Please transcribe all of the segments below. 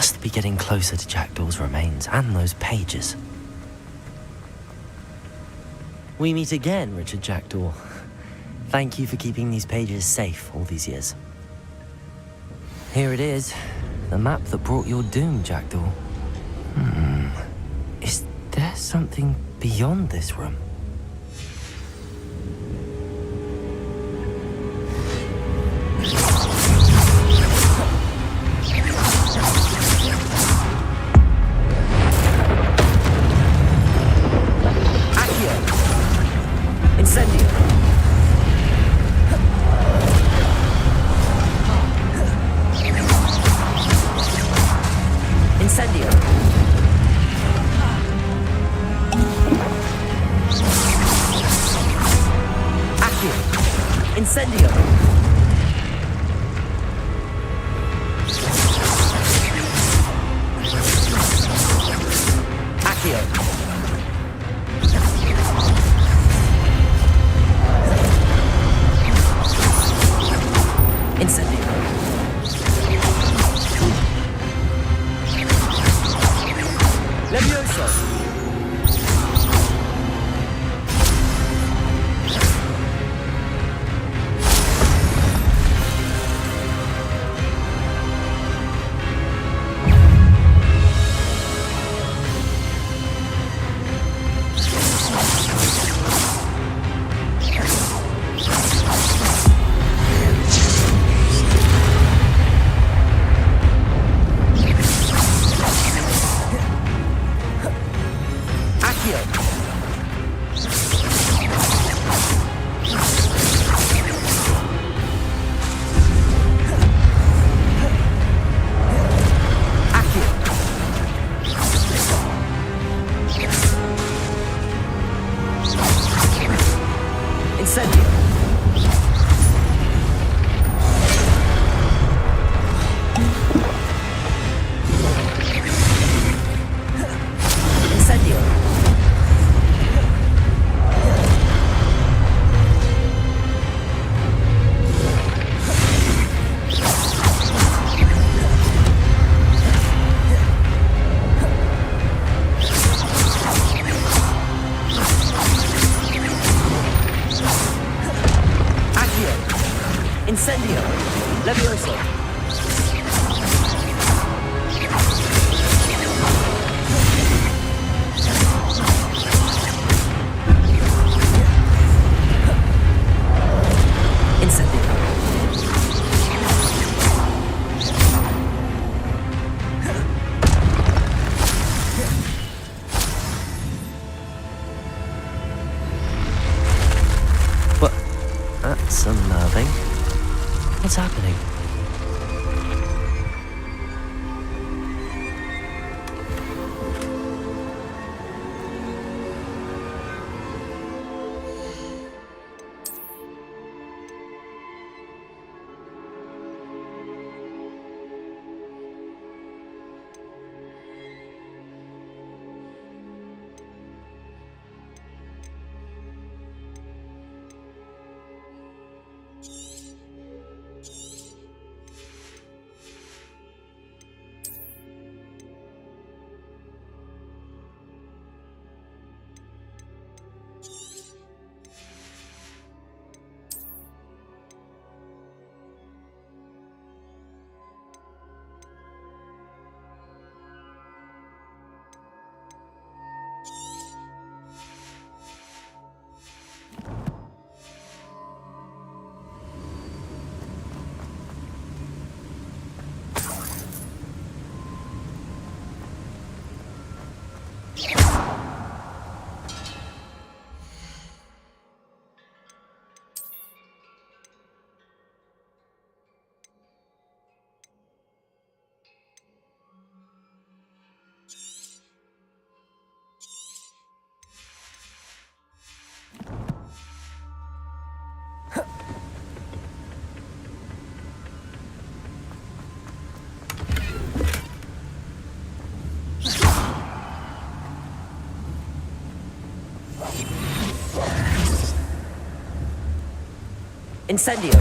must be getting closer to Jackdaw's remains and those pages. We meet again, Richard Jackdaw. Thank you for keeping these pages safe all these years. Here it is, the map that brought your doom, Jackdaw. Is there something beyond this room? That's unnerving. What's happening? Incendio.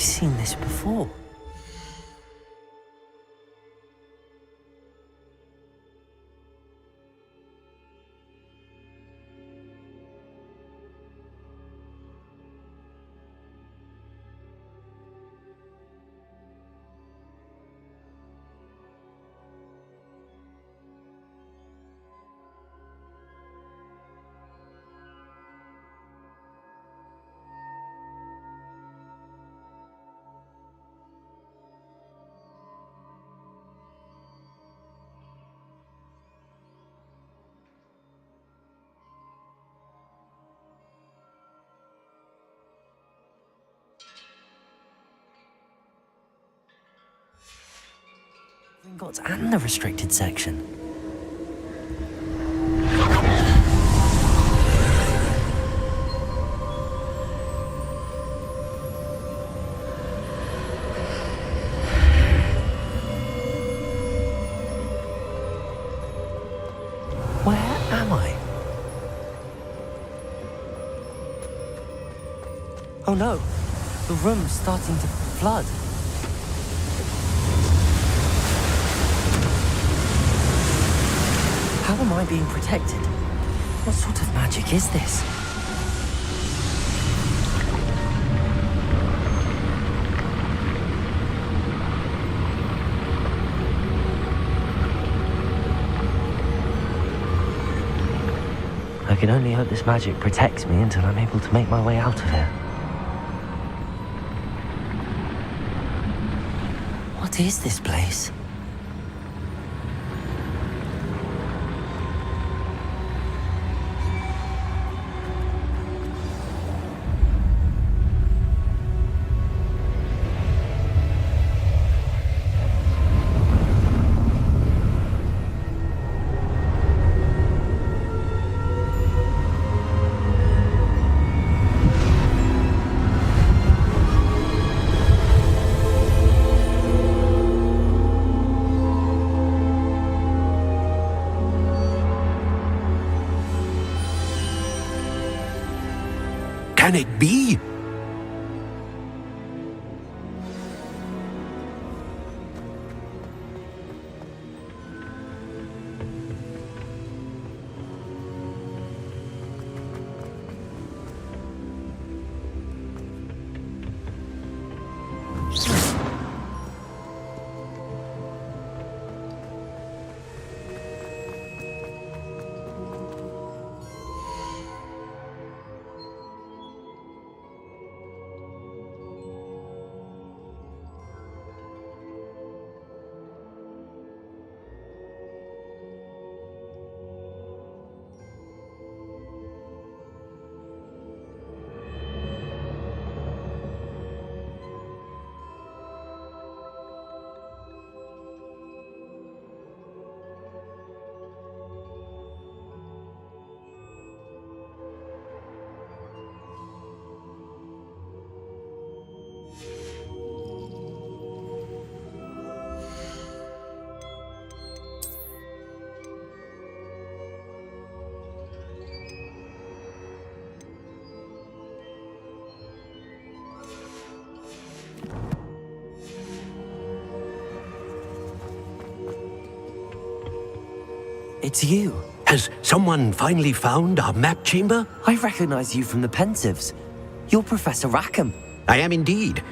seen this before. Gringotts and the restricted section. Where am I? Oh no, the room's starting to flood. How am I being protected? What sort of magic is this? I can only hope this magic protects me until I'm able to make my way out of here. What is this place? Can it be? It's you. Has someone finally found our map chamber? I recognize you from the Pensives. You're Professor Rackham. I am indeed.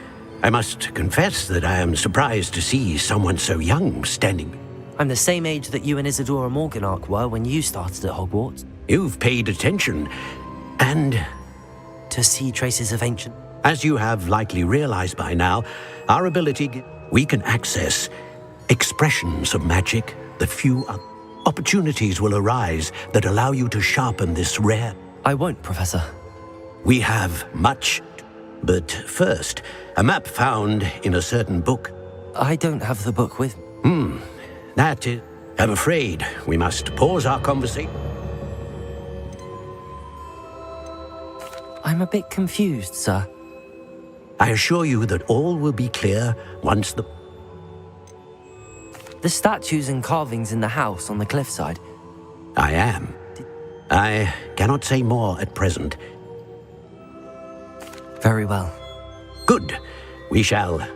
I must confess that I am surprised to see someone so young standing. I'm the same age that you and Isadora Morganach were when you started at Hogwarts. You've paid attention, and To see traces of ancient... as you have likely realized by now, our ability, we can access expressions of magic that few other opportunities will arise that allow you to sharpen this rare. I won't, Professor. We have much, but first, a map found in a certain book. I don't have the book with me. That is, I'm afraid we must pause our conversation. I'm a bit confused, sir. I assure you that all will be clear once the... The statues and carvings in the house on the cliffside. I am. I cannot say more at present. Very well. Good. We shall.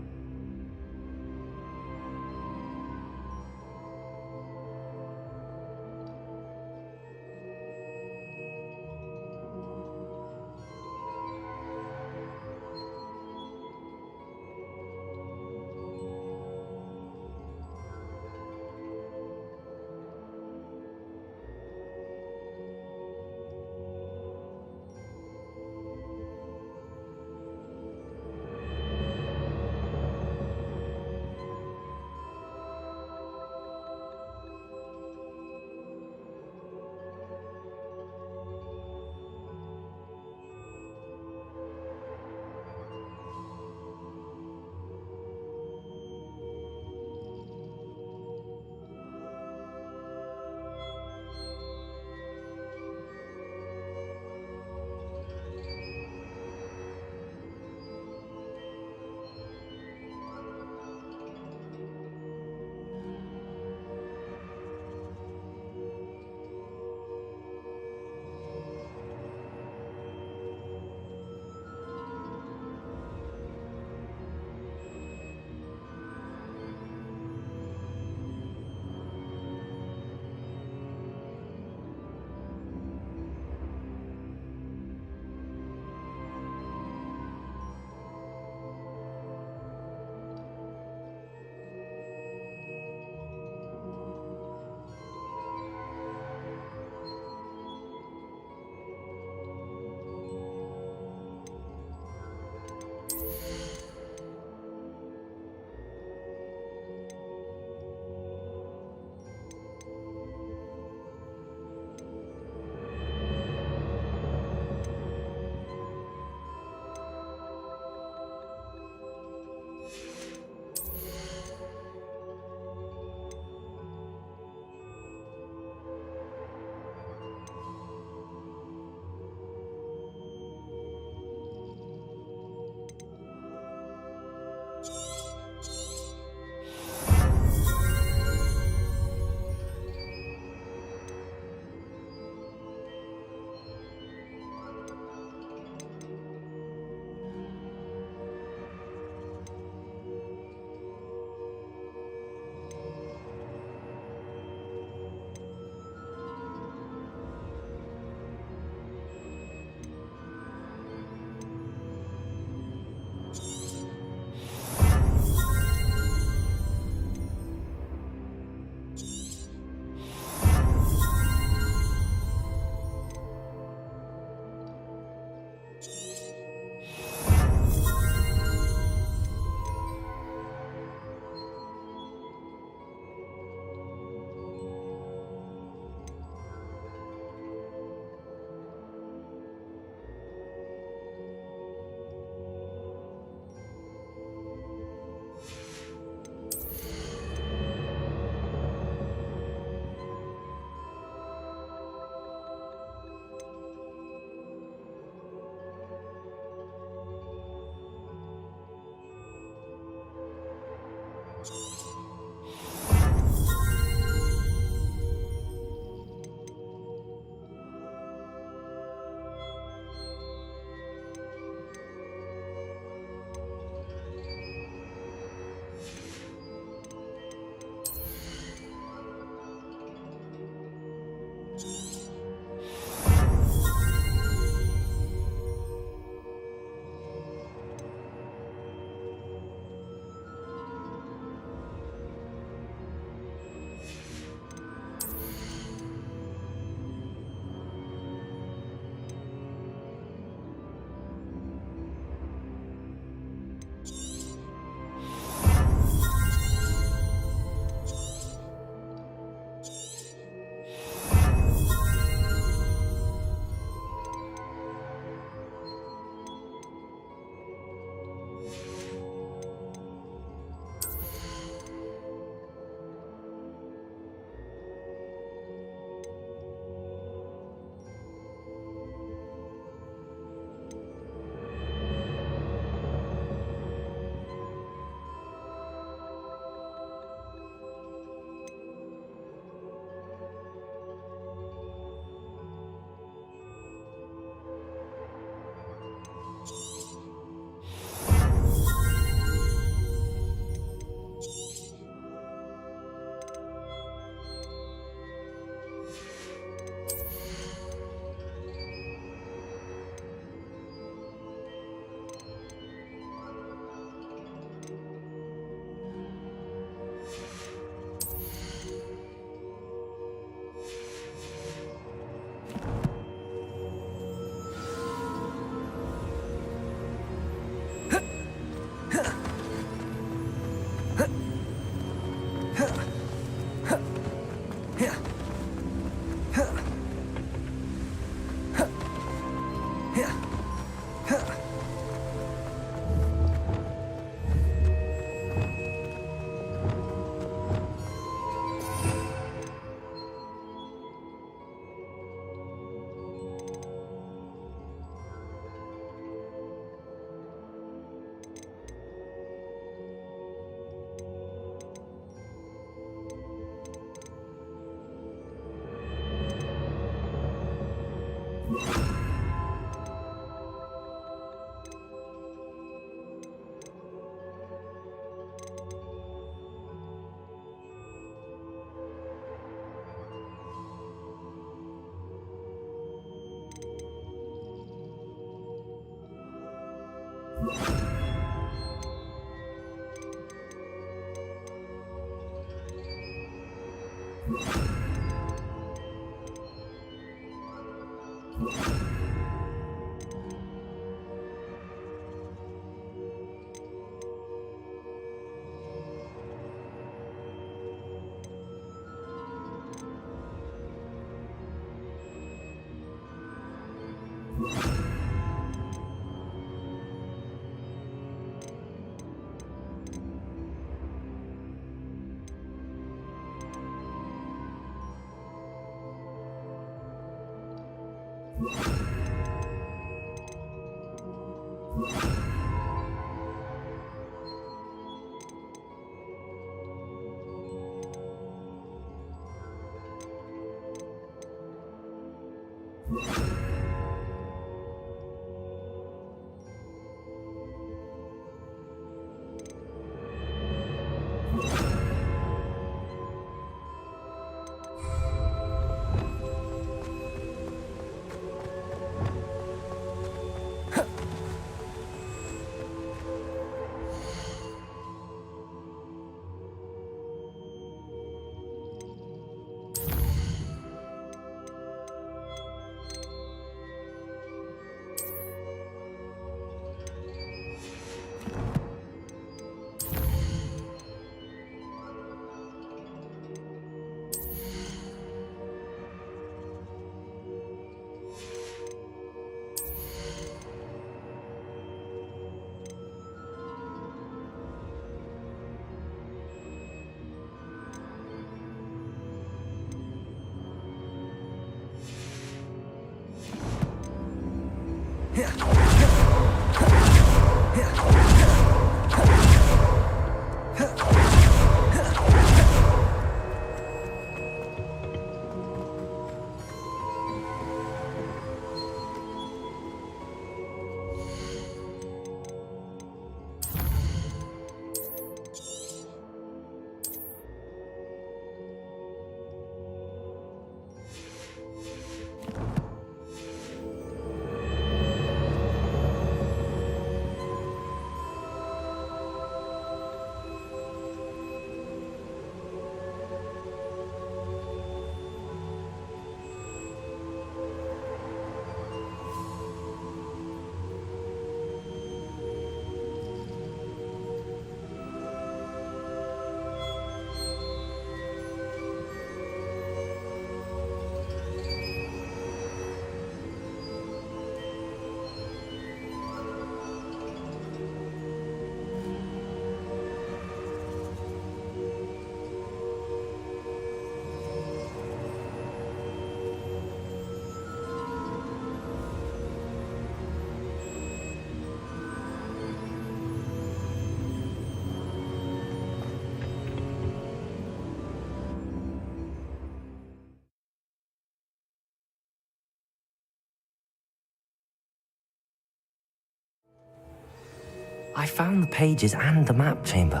I found the pages and the map chamber.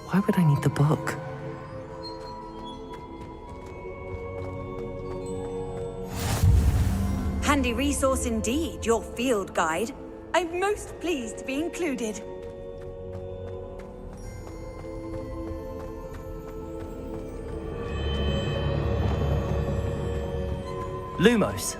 Why would I need the book? Handy resource indeed, your field guide. I'm most pleased to be included. Lumos.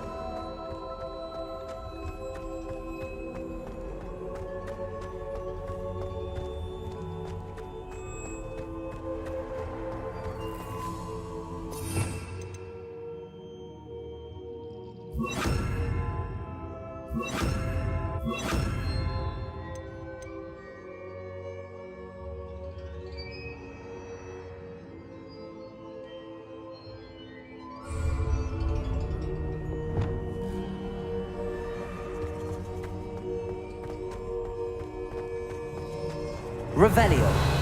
Revelio.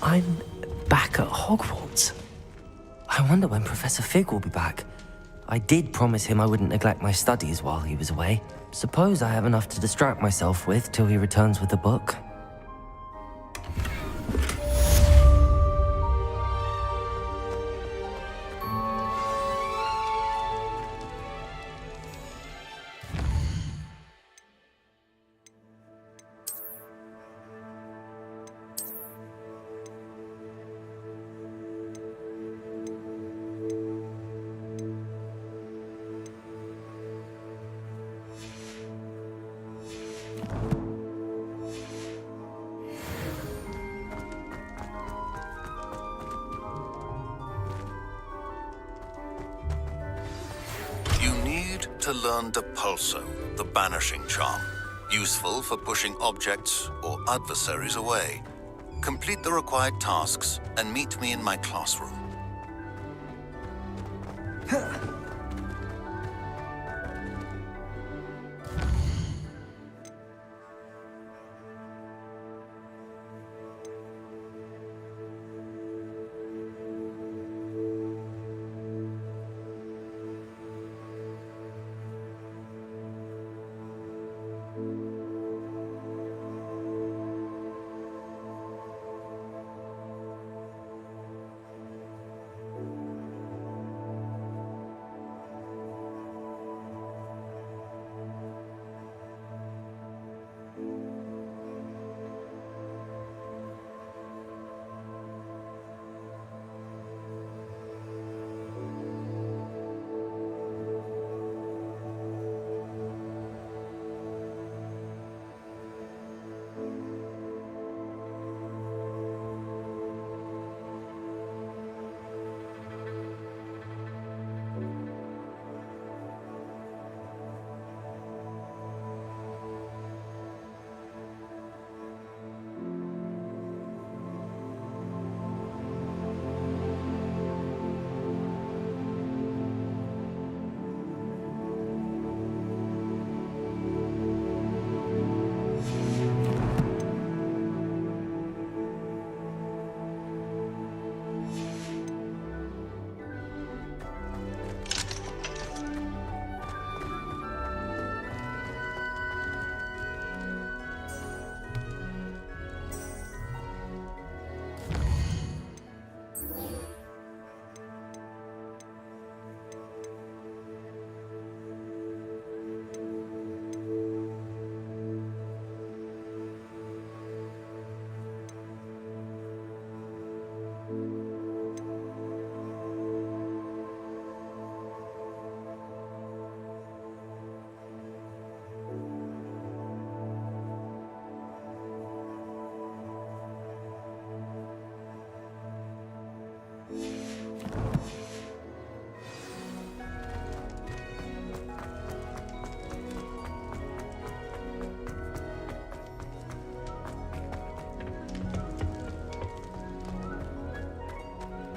I'm back at Hogwarts. I wonder when Professor Fig will be back. I did promise him I wouldn't neglect my studies while he was away. Suppose I have enough to distract myself with till he returns with a book. To learn Depulso, the banishing charm, useful for pushing objects or adversaries away. Complete the required tasks and meet me in my classroom.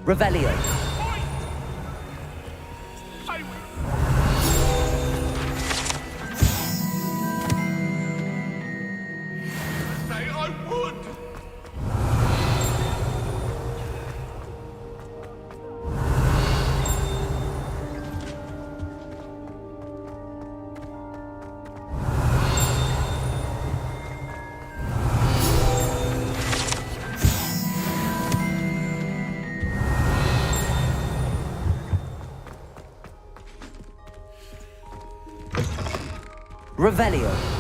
Revelio. Revelio.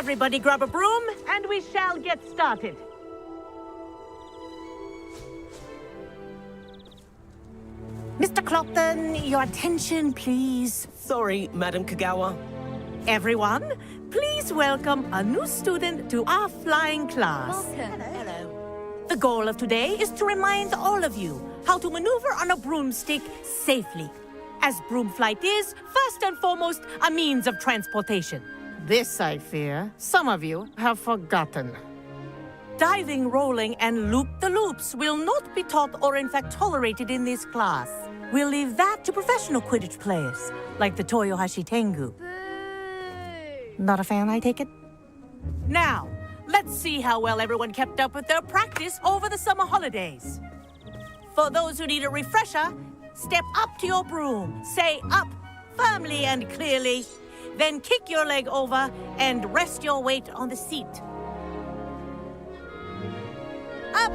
Everybody grab a broom, and we shall get started. Mr. Clopton, your attention, please. Sorry, Madam Kagawa. Everyone, please welcome a new student to our flying class. Hello. The goal of today is to remind all of you how to maneuver on a broomstick safely, as broom flight is, first and foremost, a means of transportation. This, I fear, some of you have forgotten. Diving, rolling, and loop-the-loops will not be taught or in fact tolerated in this class. We'll leave that to professional Quidditch players, like the Toyohashi Tengu. Not a fan, I take it? Now, let's see how well everyone kept up with their practice over the summer holidays. For those who need a refresher, step up to your broom, say up firmly and clearly, then kick your leg over and rest your weight on the seat. Up!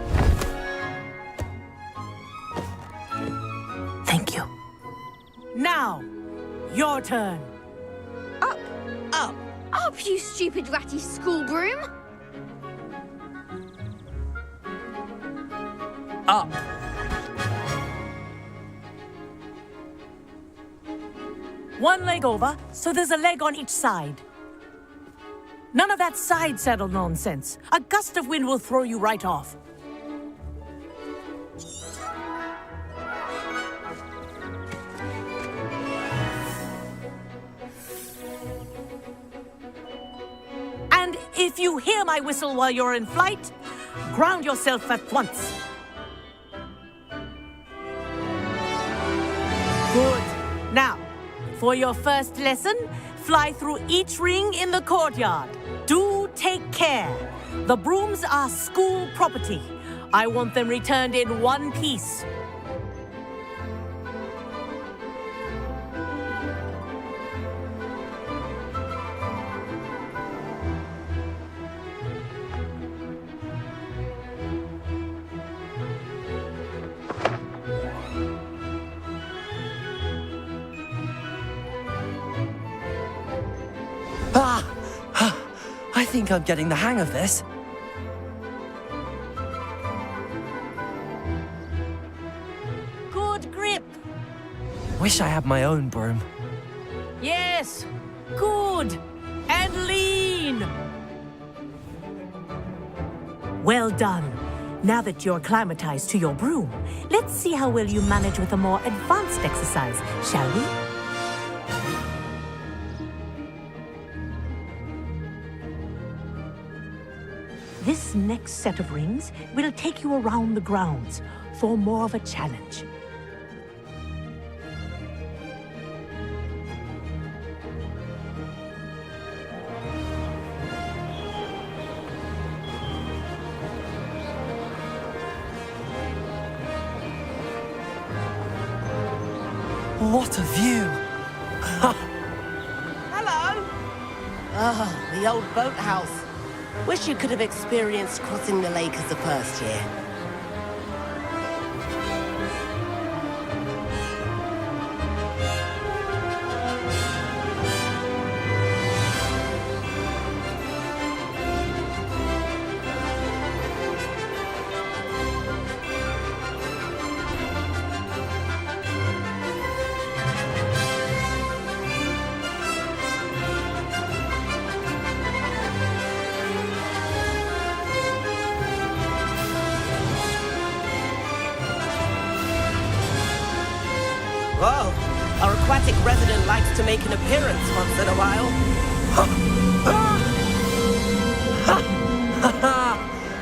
Thank you. Now, your turn. Up, Up. up, you stupid ratty school broom! Up. One leg over, so there's a leg on each side. None of that side saddle nonsense. A gust of wind will throw you right off. And if you hear my whistle while you're in flight, ground yourself at once. Good. Now, for your first lesson, fly through each ring in the courtyard. Do take care. The brooms are school property. I want them returned in one piece. I think I'm getting the hang of this. Good grip. Wish I had my own broom. Yes. Good. And lean. Well done. Now that you're acclimatized to your broom, let's see how well you manage with a more advanced exercise, shall we? This next set of rings will take you around the grounds for more of a challenge. What a view! Hello. Ah, the old boathouse. Wish you could have experienced crossing the lake as the first year. Whoa, our aquatic resident likes to make an appearance once in a while.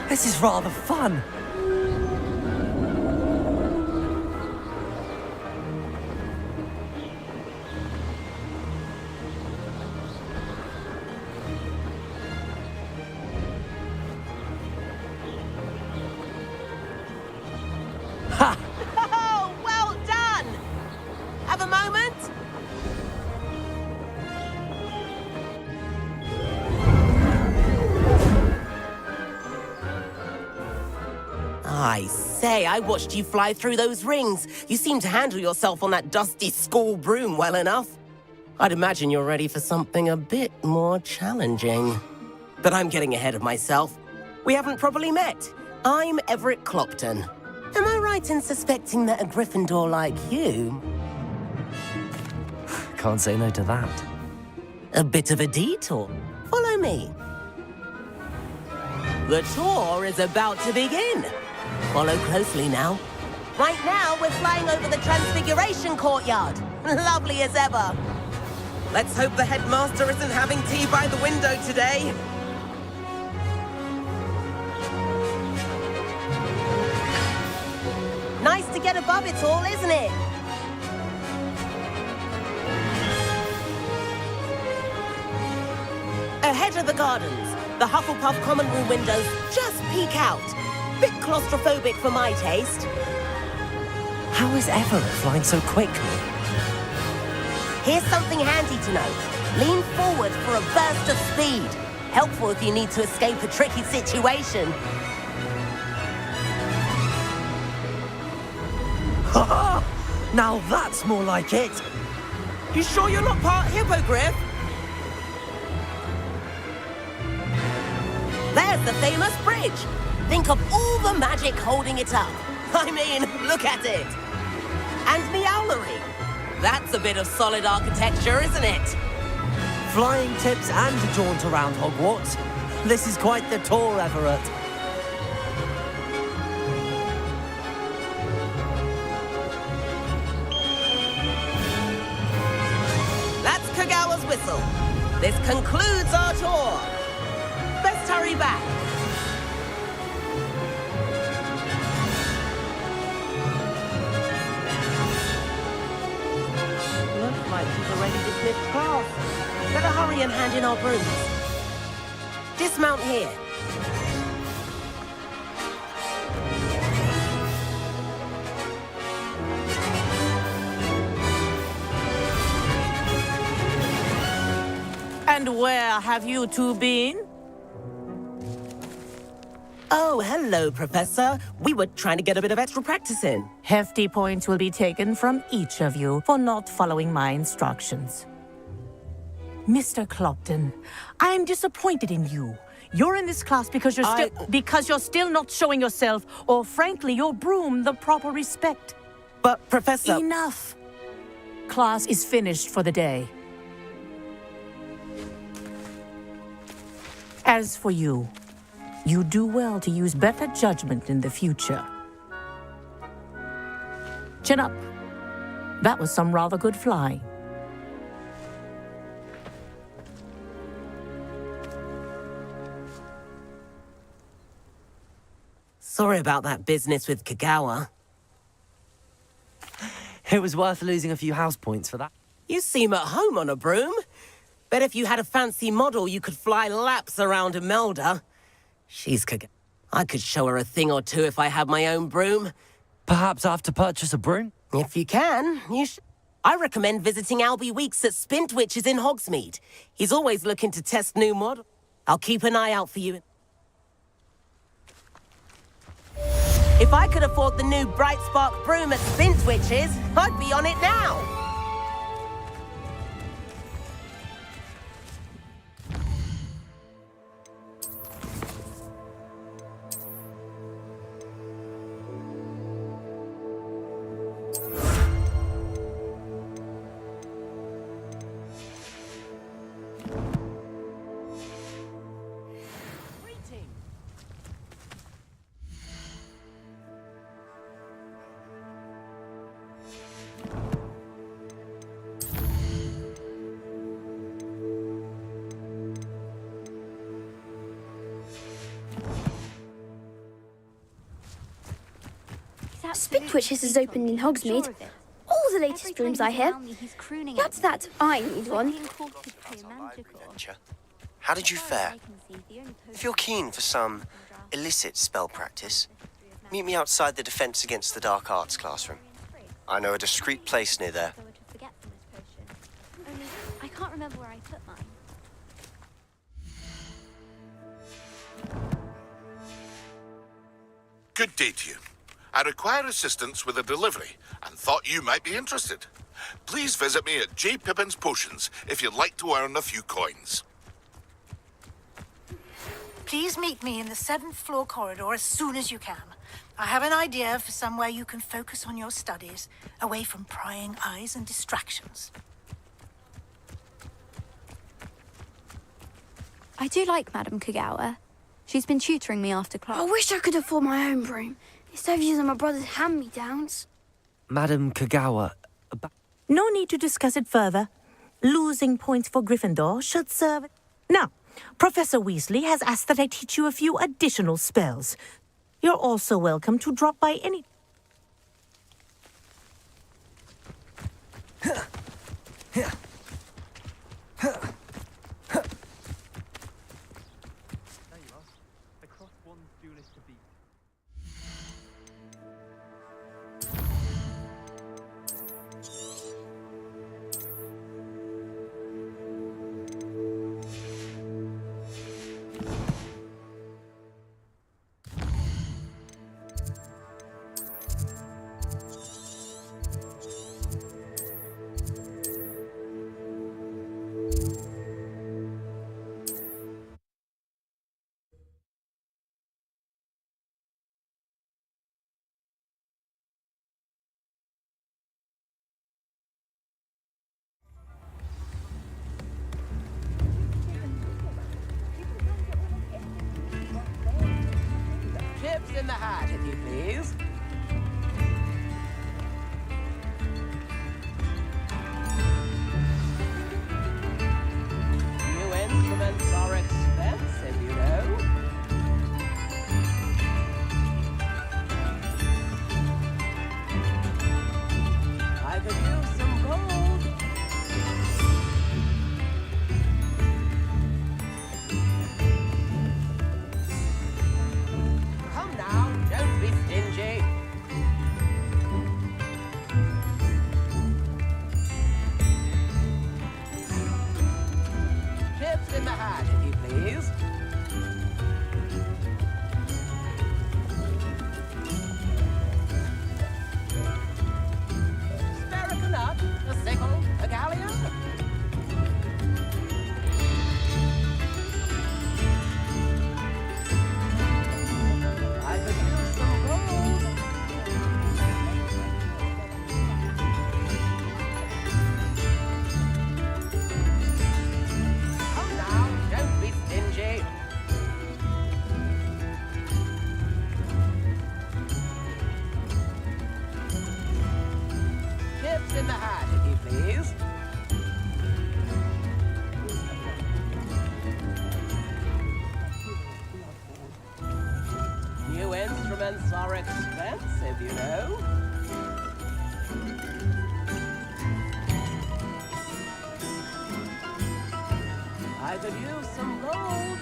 This is rather fun. Oh, well done! Have a moment? I say, I watched you fly through those rings. You seem to handle yourself on that dusty school broom well enough. I'd imagine you're ready for something a bit more challenging. But I'm getting ahead of myself. We haven't properly met. I'm Everett Clopton. Am I right in suspecting that a Gryffindor like you... Can't say no to that. A bit of a detour. Follow me. The tour is about to begin. Follow closely now. Right now, we're flying over the Transfiguration Courtyard. Lovely as ever. Let's hope the headmaster isn't having tea by the window today. Nice to get above it all, isn't it? Ahead of the gardens, the Hufflepuff common room windows just peek out. Bit claustrophobic for my taste. How is Everett flying so quickly? Here's something handy to know. Lean forward for a burst of speed. Helpful if you need to escape a tricky situation. Ha! Now that's more like it. You sure you're not part Hippogriff? There's the famous bridge. Think of all the magic holding it up. I mean, look at it. And Meowlery. That's a bit of solid architecture, isn't it? Flying tips and a jaunt around Hogwarts. This is quite the tour, Everett. That's Kagawa's whistle. This concludes our tour. Best hurry back. Looks like she's already dismissed class. Better hurry and hand in our brooms. Dismount here. And where have you two been? Oh, hello, Professor. We were trying to get a bit of extra practice in. Hefty points will be taken from each of you for not following my instructions. Mr. Clopton, I am disappointed in you. You're in this class because you're still not showing yourself, or frankly, your broom, the proper respect. But, Professor... Enough. Class is finished for the day. As for you, you do well to use better judgment in the future. Chin up. That was some rather good flying. Sorry about that business with Kagawa. It was worth losing a few house points for that. You seem at home on a broom. Bet if you had a fancy model, you could fly laps around Imelda. She's Kagawa. I could show her a thing or two if I had my own broom. Perhaps I have to purchase a broom? If you can, you should. I recommend visiting Albie Weeks at Spintwitches in Hogsmeade. He's always looking to test new models. I'll keep an eye out for you. If I could afford the new Bright Spark broom at Spintwitches, I'd be on it now. Spintwitches is opened in Hogsmeade. All the latest brooms, I hear. That's that. I need one. How did you fare? If you're keen for some illicit spell practice, meet me outside the Defense Against the Dark Arts classroom. I know a discreet place near there. I can't remember where I put mine. Good day to you. I require assistance with a delivery and thought you might be interested. Please visit me at J. Pippin's Potions if you'd like to earn a few coins. Please meet me in the 7th floor corridor as soon as you can. I have an idea for somewhere you can focus on your studies, away from prying eyes and distractions. I do like Madame Kagawa. She's been tutoring me after class. I wish I could afford my own broom. Instead of using my brother's hand-me-downs. Madam Kagawa, No need to discuss it further. Losing points for Gryffindor should serve it. Now, Professor Weasley has asked that I teach you a few additional spells. You're also welcome to drop by any... Chips in the hat, if you please. New instruments are expensive, you know. I could use some gold. Come now, don't be stingy. Chips in the hat, if you please. Spare a nut, a sickle, a galleon. I could use some gold. Come now, don't be stingy. Chips in the hat, if you please. New instruments are expensive, you know. I could use some gold.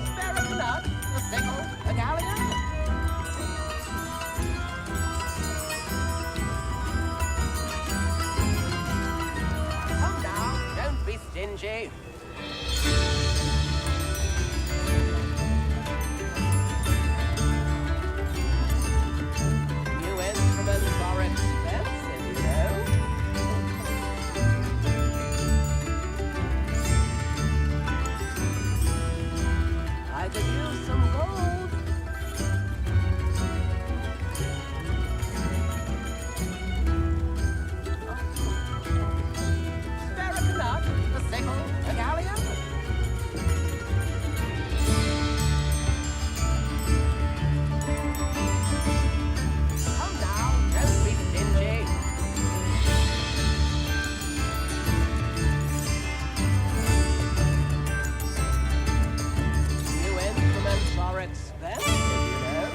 Spare a nut, a stingy. New instruments are expensive, you know. I could use some gold. Spare a nut, a sickle, a galleon. Come now, don't be stingy. New instruments are expensive, you know.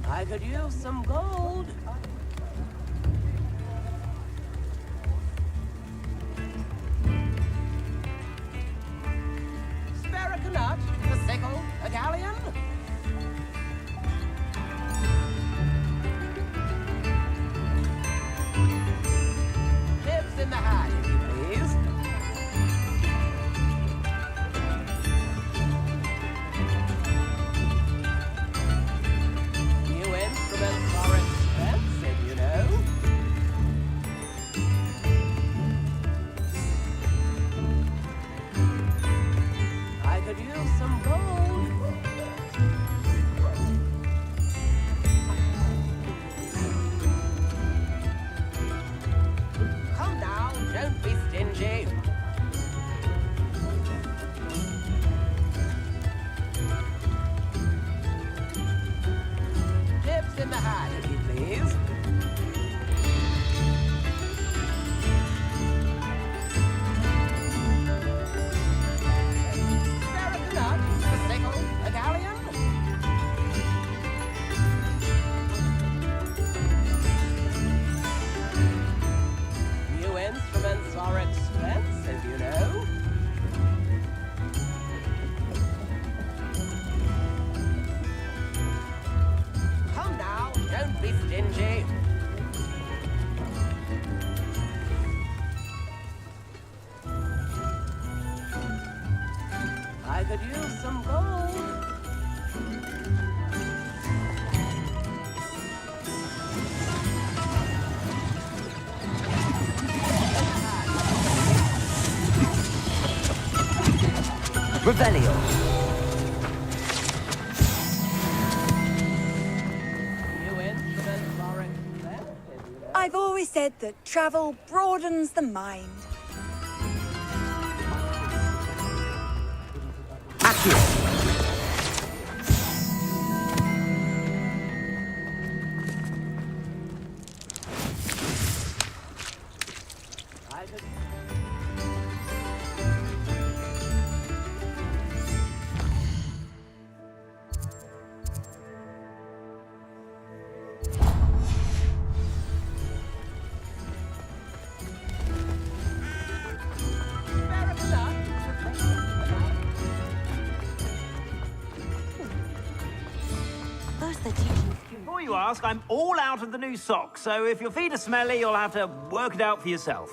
I could use some gold. Spare a nut, a sickle, a galleon. Tips in the hat, if you please. New instruments are expensive, you know. I could use some gold. Come now, don't be stingy. Tips in the hat, if you please. Spare a nut, a sickle, a galleon. New instruments are expensive, you know. Come now, don't be stingy. I could use some gold. Revelio. New instruments are expensive, you know. I've always said that travel broadens the mind. Accurate. I could... Spare a nut. First they're teaching. Before you ask, I'm all out of the new socks, so if your feet are smelly, you'll have to work it out for yourself.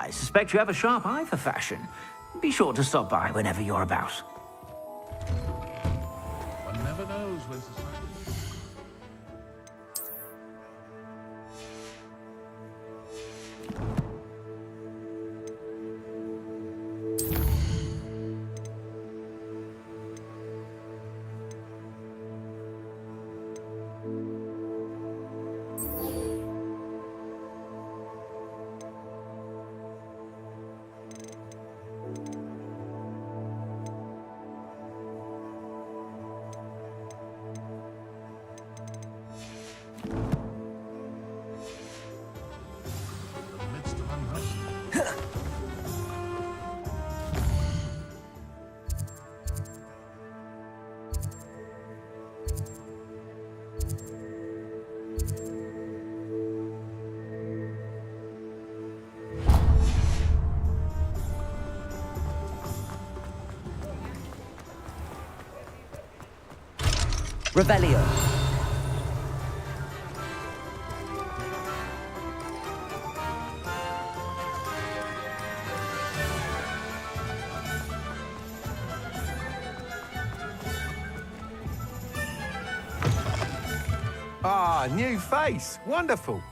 I suspect you have a sharp eye for fashion. Be sure to stop by whenever you're about. One never knows when society... Revelio. Ah, new face. Wonderful.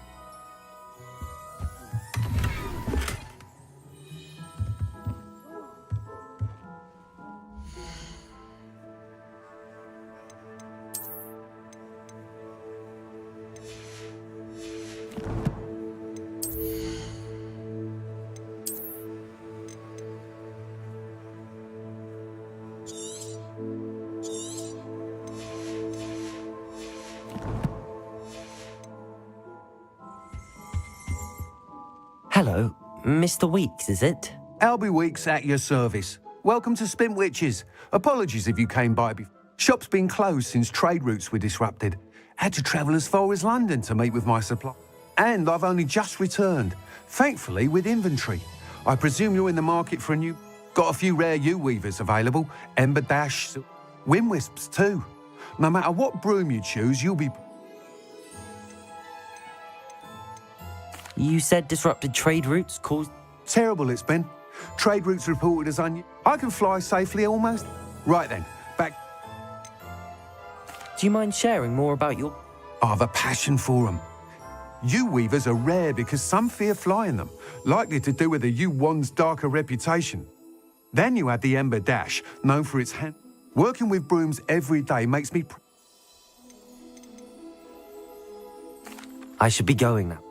Hello, Mr. Weeks, is it? Albie Weeks at your service. Welcome to Spintwitches. Apologies if you came by before. Shop's been closed since trade routes were disrupted. Had to travel as far as London to meet with my supply. And I've only just returned, thankfully with inventory. I presume you're in the market for a new... Got a few rare U-weavers available. Ember Dash, Wind Wisps too. No matter what broom you choose, you'll be... You said disrupted trade routes caused... Terrible it's been. Trade routes reported as I can fly safely almost. Right then, back... Do you mind sharing more about your... I have a passion for them. U-weavers are rare because some fear flying them, likely to do with the U-wand's darker reputation. Then you had the Ember Dash, known for its hand... Working with brooms every day makes me... I should be going now.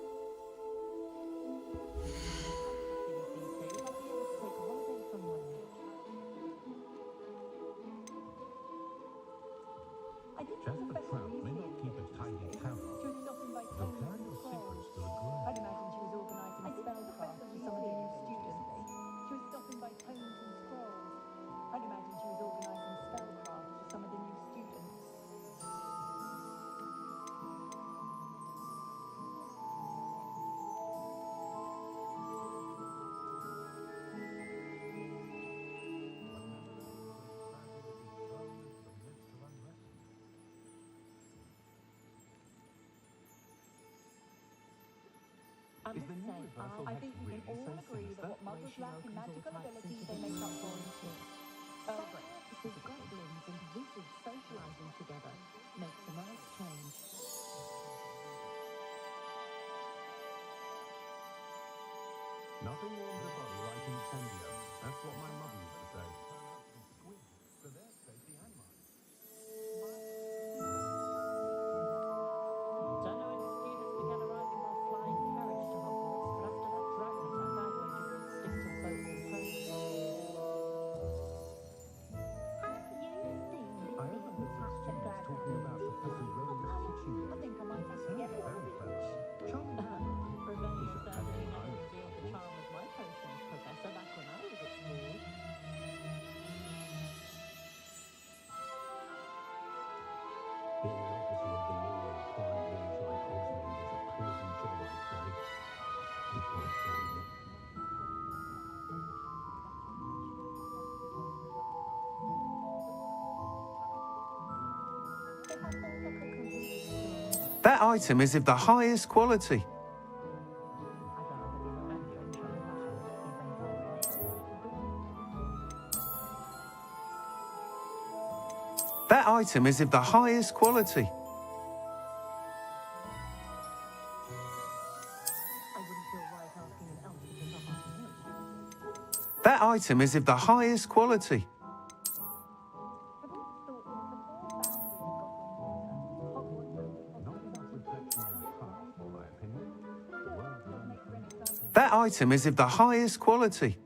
I think we can all agree that what muggles lack in magical abilities, they make up for in Practices goblins and wizards socializing together makes a nice change. Nothing warms a body like incendio. That's what my mother used to say. For their safety and mine. Don't know any students began arriving by flying carriage to Hogwarts, but after that dragon attack, I wondered if stick to boats and ponies. I overheard some students talking about Professor Rowan's teaching. I think I might have to get it. Very close. Charming. Rebellion certainly had revealed the charm of my potions, Professor, back when I was at school. Being an officer of the law of five rings like Osmond is a pleasant job, I'd say. If I found it. That item is of the highest quality. That item is of the highest quality. That item is of the highest quality. That item is of the highest quality.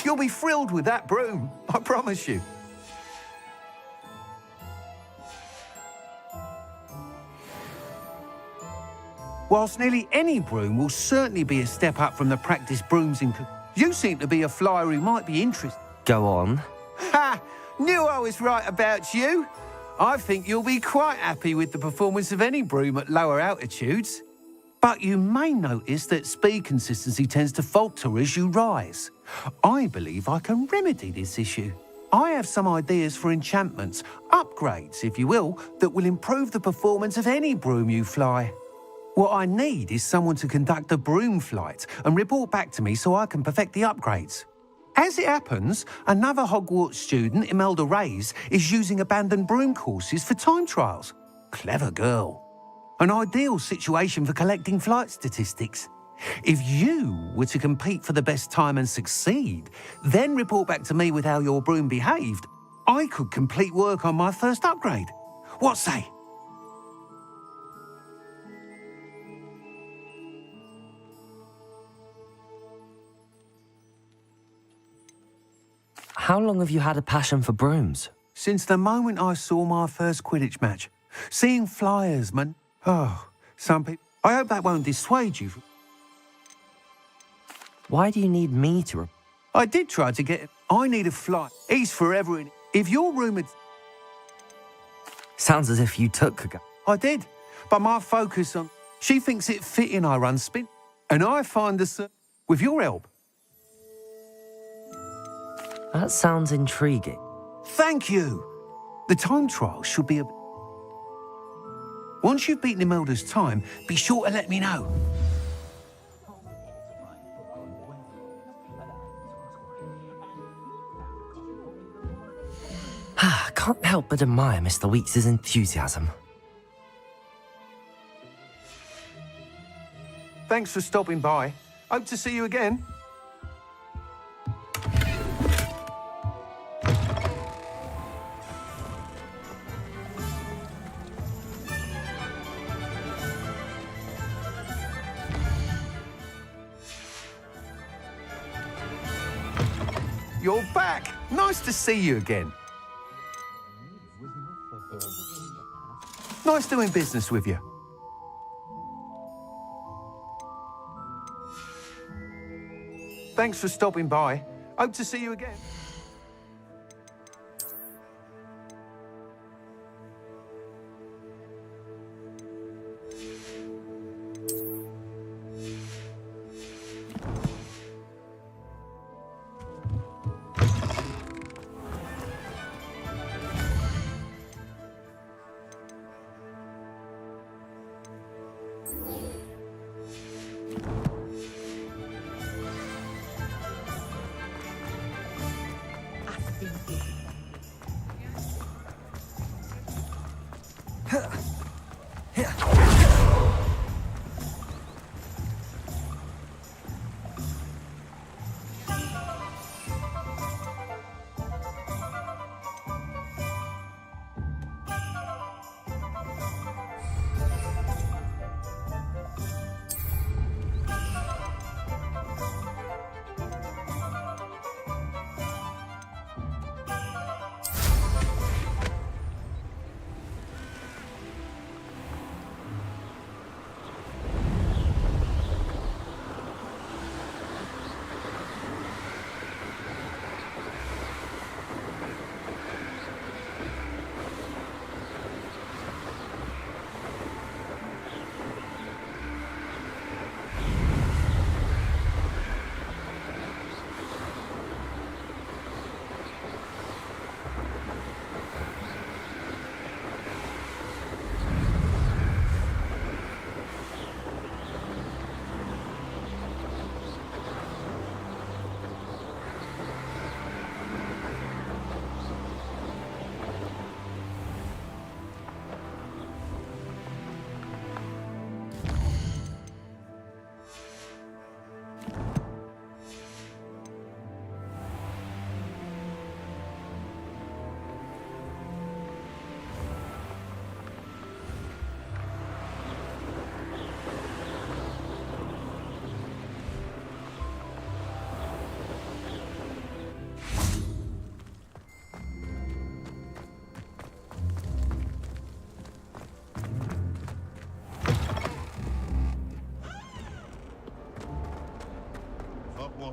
You'll be thrilled with that broom, I promise you. Whilst nearly any broom will certainly be a step up from the practice brooms in... You seem to be a flyer who might be interested. Go on. Ha! Knew I was right about you. I think you'll be quite happy with the performance of any broom at lower altitudes. But you may notice that speed consistency tends to falter as you rise. I believe I can remedy this issue. I have some ideas for enchantments, upgrades, if you will, that will improve the performance of any broom you fly. What I need is someone to conduct a broom flight and report back to me so I can perfect the upgrades. As it happens, another Hogwarts student, Imelda Reyes, is using abandoned broom courses for time trials. Clever girl. An ideal situation for collecting flight statistics. If you were to compete for the best time and succeed, then report back to me with how your broom behaved, I could complete work on my first upgrade. What say? How long have you had a passion for brooms? Since the moment I saw my first Quidditch match. Seeing flyers, man. Oh, some people... I hope that won't dissuade you. Why do you need me to... I did try to get... I need a flight. He's forever in... If your room had... Sounds as if you took a go. I did, but my focus on... She thinks it fitting I run spin. And I find this... with your help. That sounds intriguing. Thank you. The time trial should be a... Once you've beaten Imelda's time, be sure to let me know. I can't help but admire Mr. Weeks' enthusiasm. Thanks for stopping by. Hope to see you again. You're back. Nice to see you again. Nice doing business with you. Thanks for stopping by. Hope to see you again.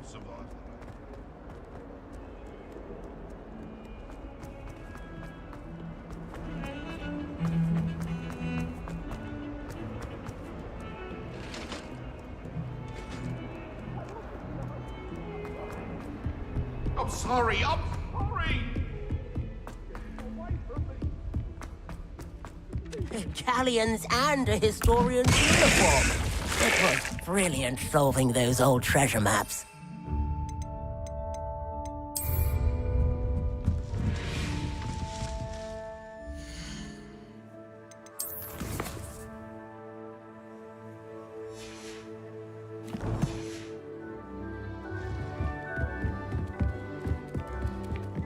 possible. I'm sorry, I'm sorry! Galleons and a historian's uniform. It was brilliant solving those old treasure maps.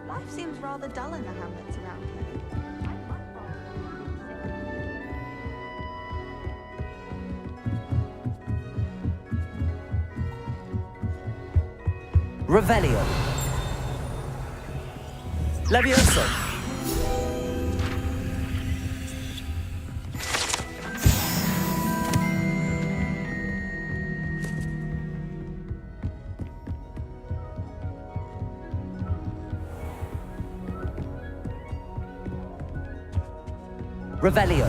Life seems rather dull in the hamlets around here. Revelio. Levioso. Revelio.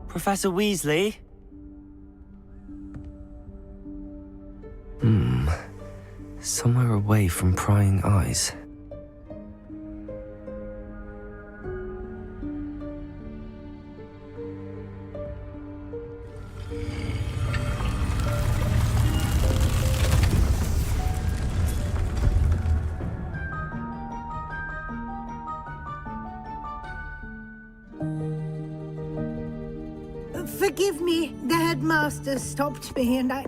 Professor Weasley? Somewhere away from prying eyes. Forgive me, the headmaster stopped me and I...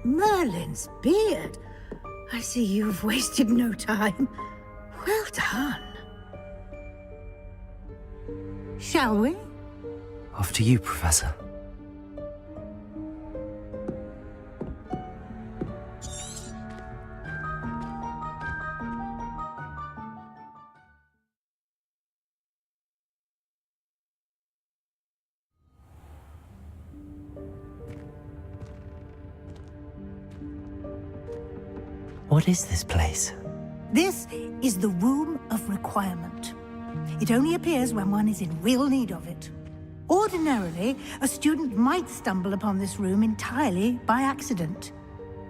Merlin's beard. I see you've wasted no time. Well done. Shall we? After you, Professor. What is this place? This is the Room of Requirement. It only appears when one is in real need of it. Ordinarily, a student might stumble upon this room entirely by accident.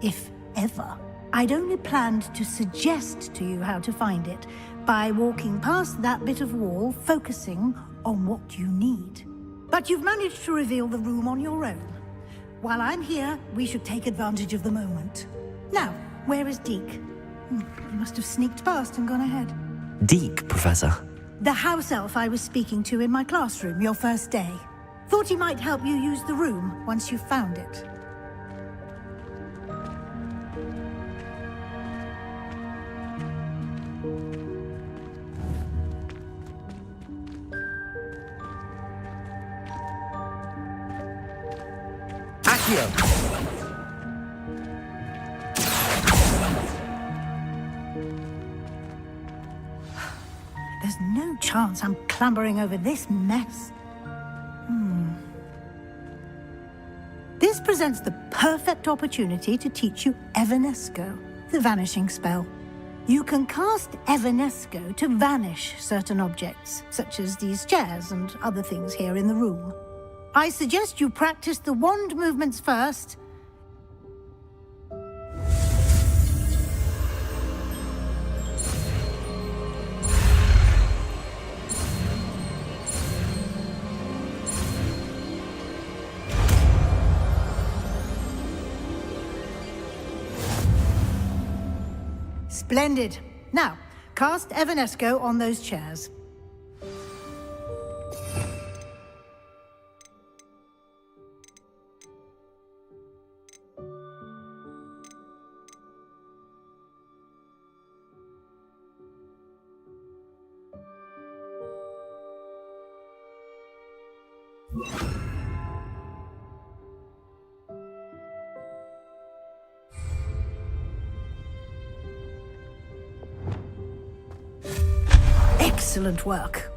If ever. I'd only planned to suggest to you how to find it by walking past that bit of wall, focusing on what you need. But you've managed to reveal the room on your own. While I'm here, we should take advantage of the moment. Now, where is Deke? He must have sneaked past and gone ahead. Deke, Professor. The house elf I was speaking to in my classroom your first day. Thought he might help you use the room once you've found it. Accio! There's no chance I'm clambering over this mess. This presents the perfect opportunity to teach you Evanesco, the vanishing spell. You can cast Evanesco to vanish certain objects, such as these chairs and other things here in the room. I suggest you practice the wand movements first. Splendid. Now, cast Evanesco on those chairs. Excellent work.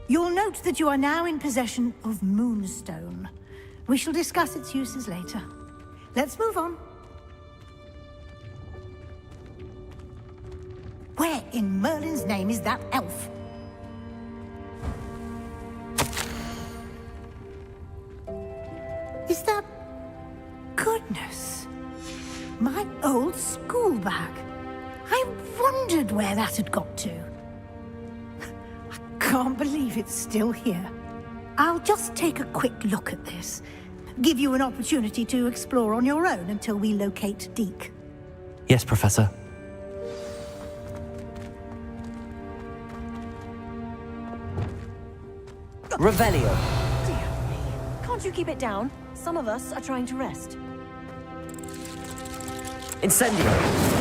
You'll note that you are now in possession of Moonstone. We shall discuss its uses later. Let's move on. Where in Merlin's name is that elf? Is that... Goodness. My old school bag. I wondered where that had got to. I can't believe it's still here. I'll just take a quick look at this. Give you an opportunity to explore on your own until we locate Deke. Yes, Professor. Revelio. Can't you keep it down? Some of us are trying to rest. Incendio.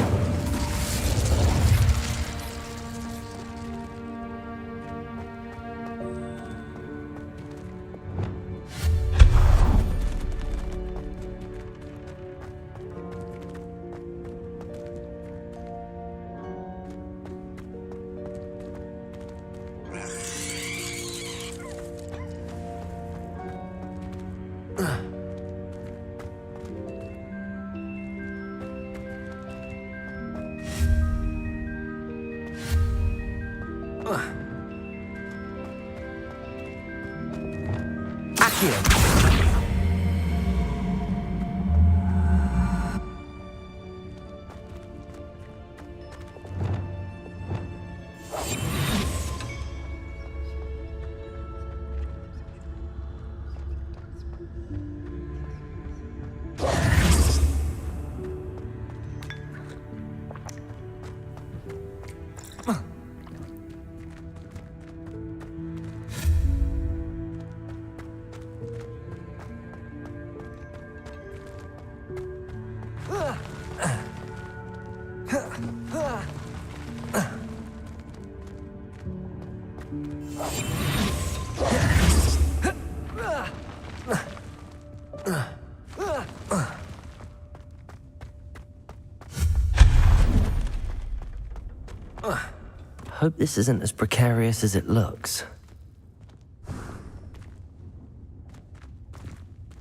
Hope this isn't as precarious as it looks.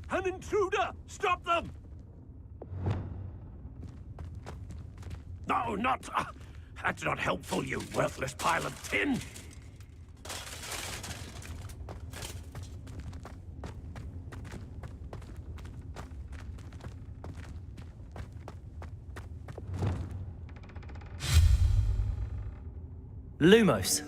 An intruder! Stop them! No, not... that's not helpful, you worthless pile of tin! Lumos.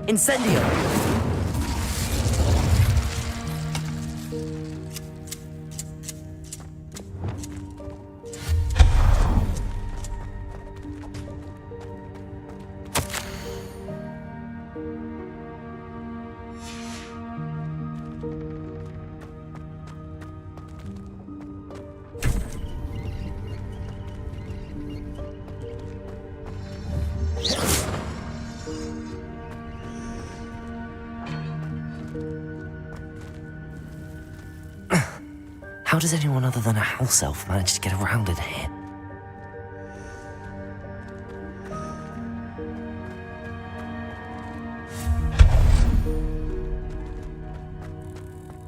Incendio. How does anyone other than a house elf manage to get around in here?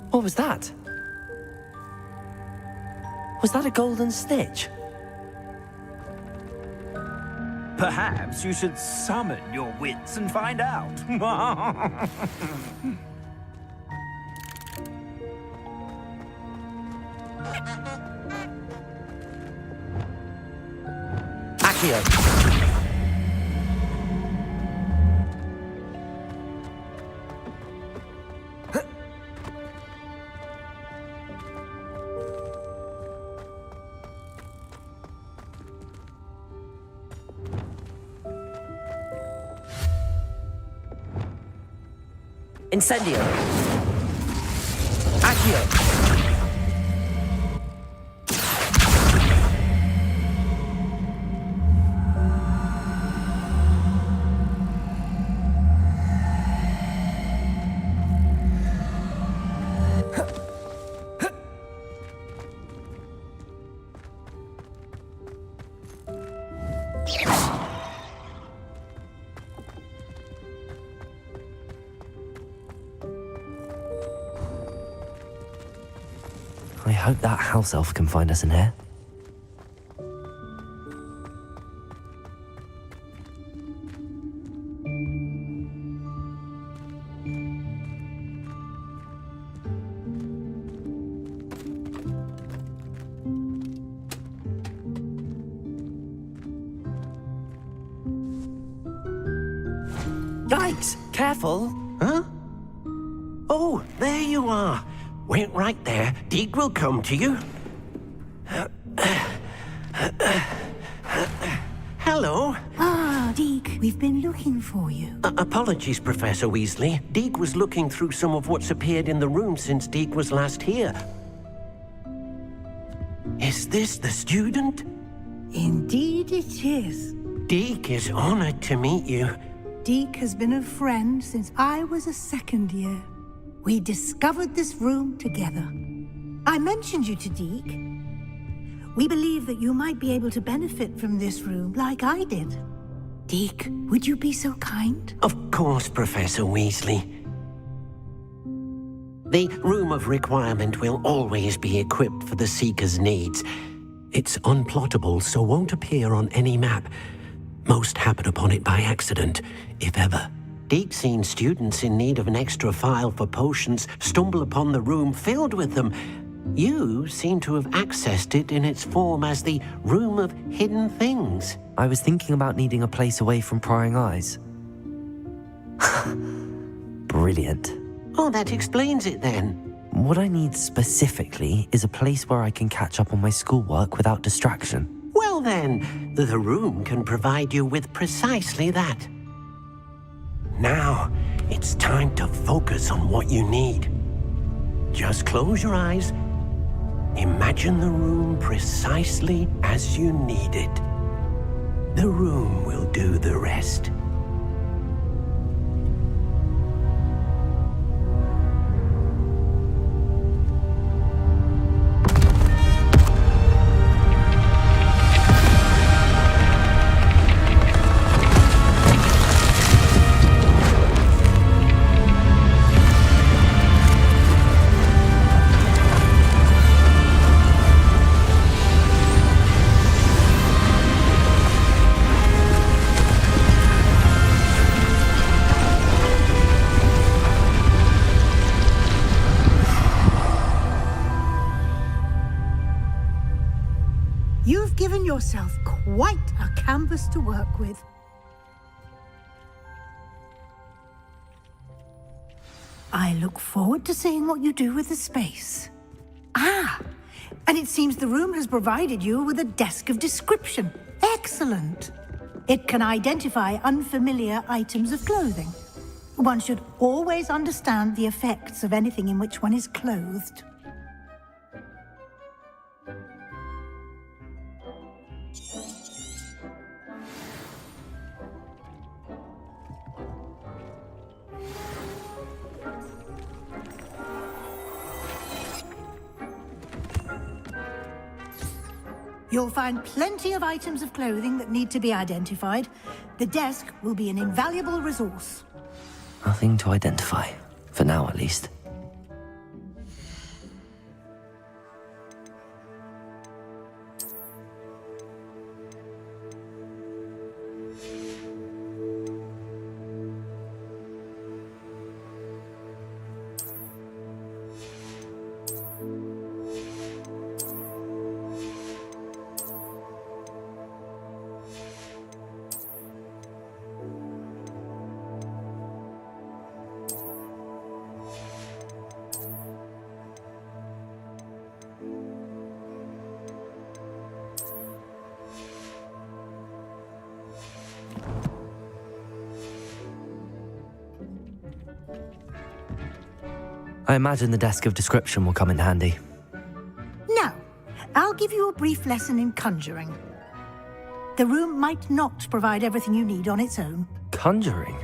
What was that? Was that a golden snitch? Perhaps you should summon your wits and find out. Accio. Incendio. Accio. I hope that house elf can find us in here. Yikes! Careful! Huh? Oh, there you are. Wait right there. Deke will come to you. Hello. Ah, Deke, we've been looking for you. Apologies, Professor Weasley. Deke was looking through some of what's appeared in the room since Deke was last here. Is this the student? Indeed it is. Deke is honored to meet you. Deke has been a friend since I was a second year. We discovered this room together. I mentioned you to Deke. We believe that you might be able to benefit from this room like I did. Deke, would you be so kind? Of course, Professor Weasley. The Room of Requirement will always be equipped for the Seeker's needs. It's unplottable, so won't appear on any map. Most happen upon it by accident, if ever. Deke's seen students in need of an extra file for potions stumble upon the room filled with them. You seem to have accessed it in its form as the Room of Hidden Things. I was thinking about needing a place away from prying eyes. Brilliant. Oh, that explains it then. What I need specifically is a place where I can catch up on my schoolwork without distraction. Well then, the room can provide you with precisely that. Now, it's time to focus on what you need. Just close your eyes. Imagine the room precisely as you need it. The room will do the rest. You've given yourself quite a canvas to work with. I look forward to seeing what you do with the space. Ah, and it seems the room has provided you with a desk of description. Excellent. It can identify unfamiliar items of clothing. One should always understand the effects of anything in which one is clothed. You'll find plenty of items of clothing that need to be identified. The desk will be an invaluable resource. Nothing to identify, for now at least. I imagine the desk of description will come in handy. Now, I'll give you a brief lesson in conjuring. The room might not provide everything you need on its own. Conjuring?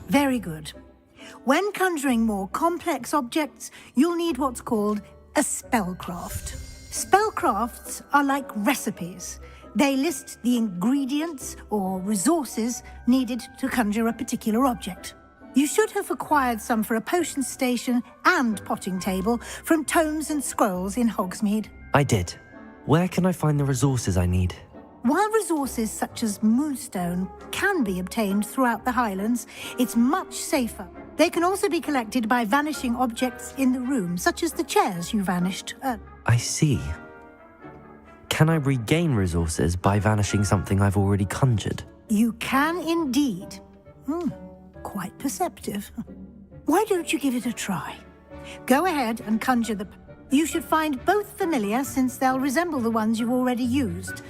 Very good. When conjuring more complex objects, you'll need what's called a spellcraft. Spellcrafts are like recipes. They list the ingredients or resources needed to conjure a particular object. You should have acquired some for a potion station and potting table from tomes and scrolls in Hogsmeade. I did. Where can I find the resources I need? While resources such as moonstone can be obtained throughout the Highlands, it's much safer. They can also be collected by vanishing objects in the room, such as the chairs you vanished. I see. Can I regain resources by vanishing something I've already conjured? You can indeed. Quite perceptive. Why don't you give it a try? Go ahead and conjure the... You should find both familiar, since they'll resemble the ones you've already used.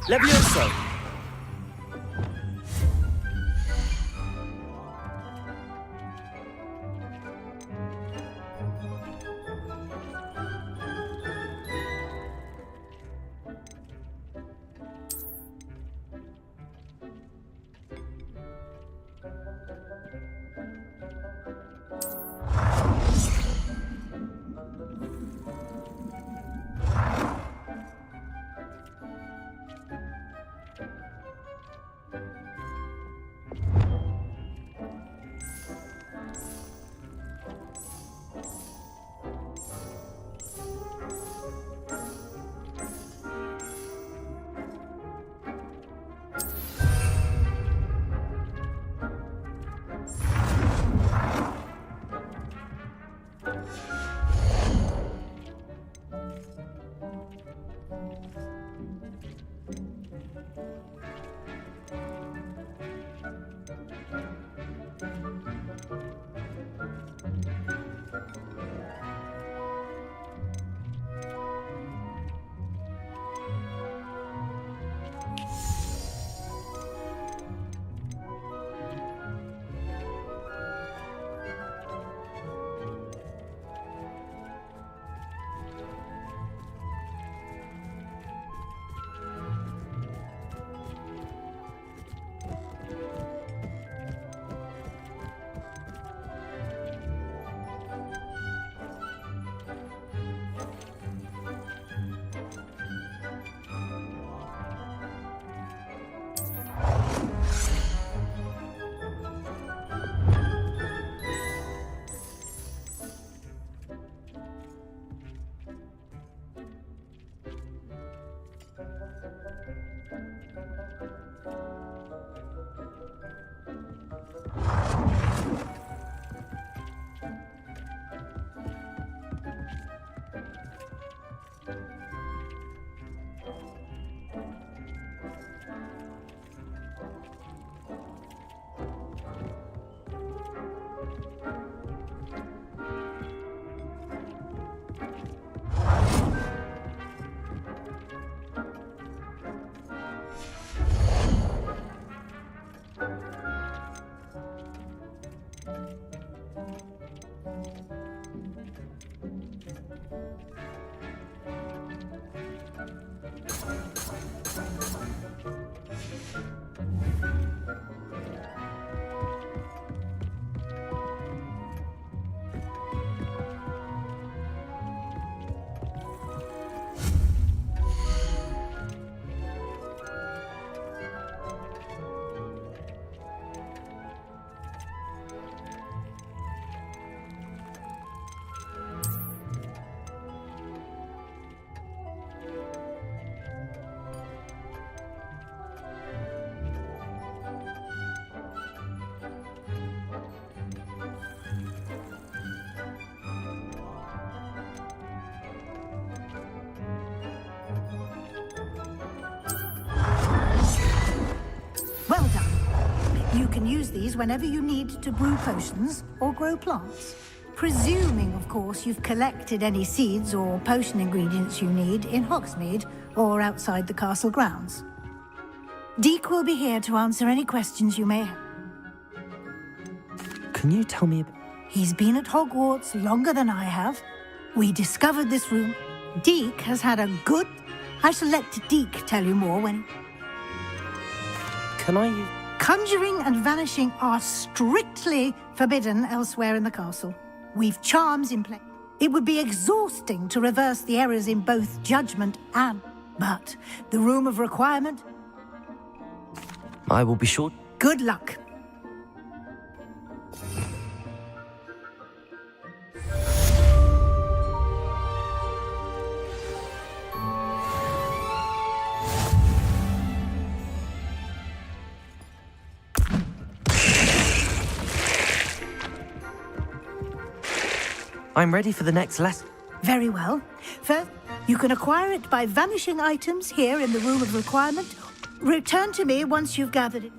Levioso! You can use these whenever you need to brew potions or grow plants. Presuming, of course, you've collected any seeds or potion ingredients you need in Hogsmeade or outside the castle grounds. Deke will be here to answer any questions you may have. Can you tell me... He's been at Hogwarts longer than I have. We discovered this room. Deke has had a good... I shall let Deke tell you more when... Can I use... Conjuring and vanishing are strictly forbidden elsewhere in the castle. We've charms in place. It would be exhausting to reverse the errors in both judgment and... But the Room of Requirement... I will be sure... Good luck. I'm ready for the next lesson. Very well. First, you can acquire it by vanishing items here in the Room of Requirement. Return to me once you've gathered it.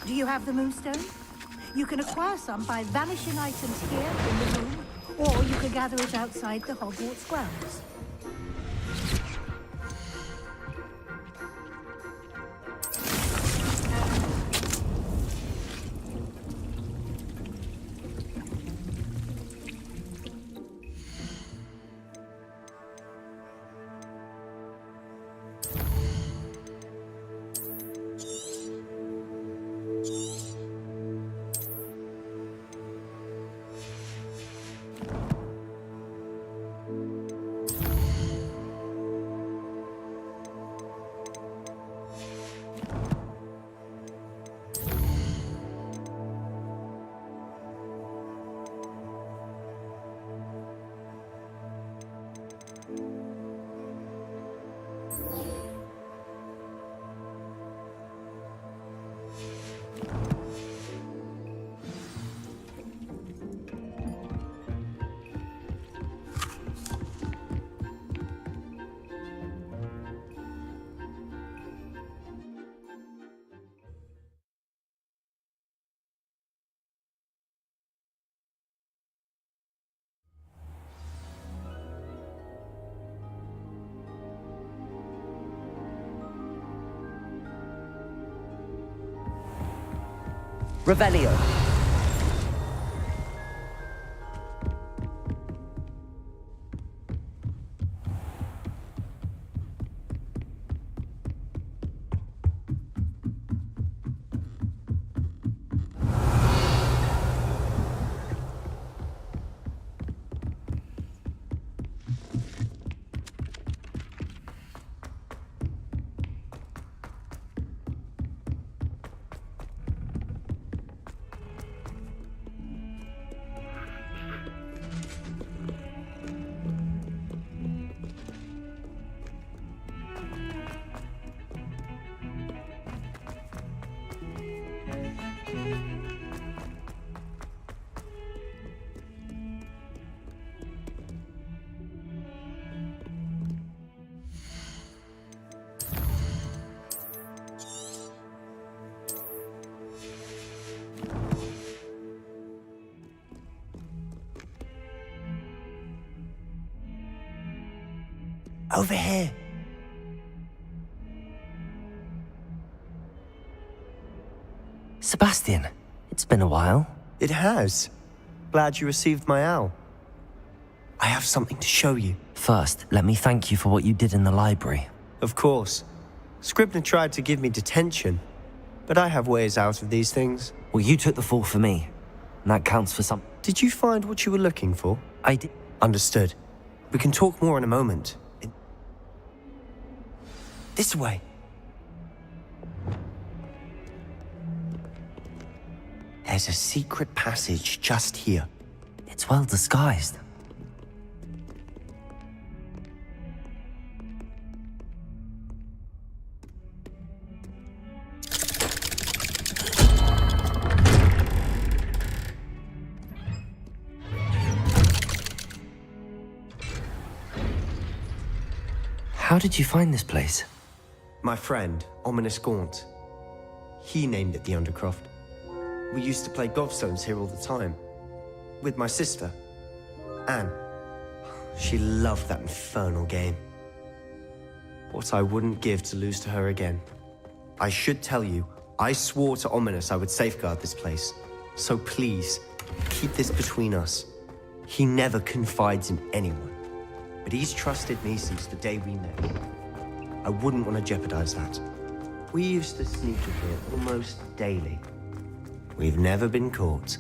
Do you have the Moonstone? You can acquire some by vanishing items here in the room, or you can gather it outside the Hogwarts grounds. Revelio. Over here. Sebastian, it's been a while. It has. Glad you received my owl. I have something to show you. First, let me thank you for what you did in the library. Of course. Scribner tried to give me detention, but I have ways out of these things. Well, you took the fall for me, and that counts for some. Did you find what you were looking for? I did. Understood. We can talk more in a moment. This way. There's a secret passage just here. It's well disguised. How did you find this place? My friend, Ominous Gaunt. He named it the Undercroft. We used to play gobstones here all the time. With my sister, Anne. She loved that infernal game. What I wouldn't give to lose to her again. I should tell you, I swore to Ominous I would safeguard this place. So please, keep this between us. He never confides in anyone. But he's trusted me since the day we met. I wouldn't want to jeopardize that. We used to sneak in here almost daily. We've never been caught.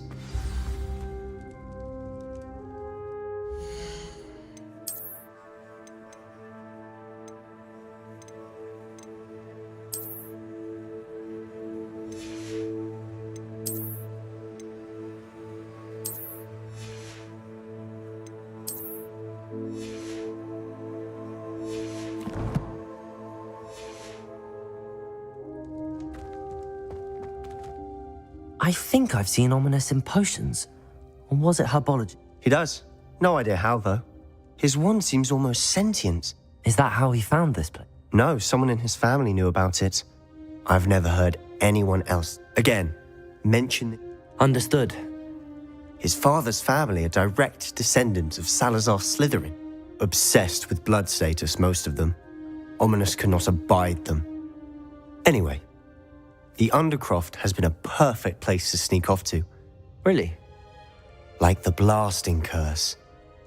I think I've seen Ominous in potions. Or was it herbology? He does. No idea how, though. His wand seems almost sentient. Is that how he found this place? No, someone in his family knew about it. I've never heard anyone else. Again, mention... Understood. His father's family are direct descendants of Salazar Slytherin. Obsessed with blood status, most of them. Ominous cannot abide them. Anyway, the Undercroft has been a perfect place to sneak off to. Really? Like the blasting curse.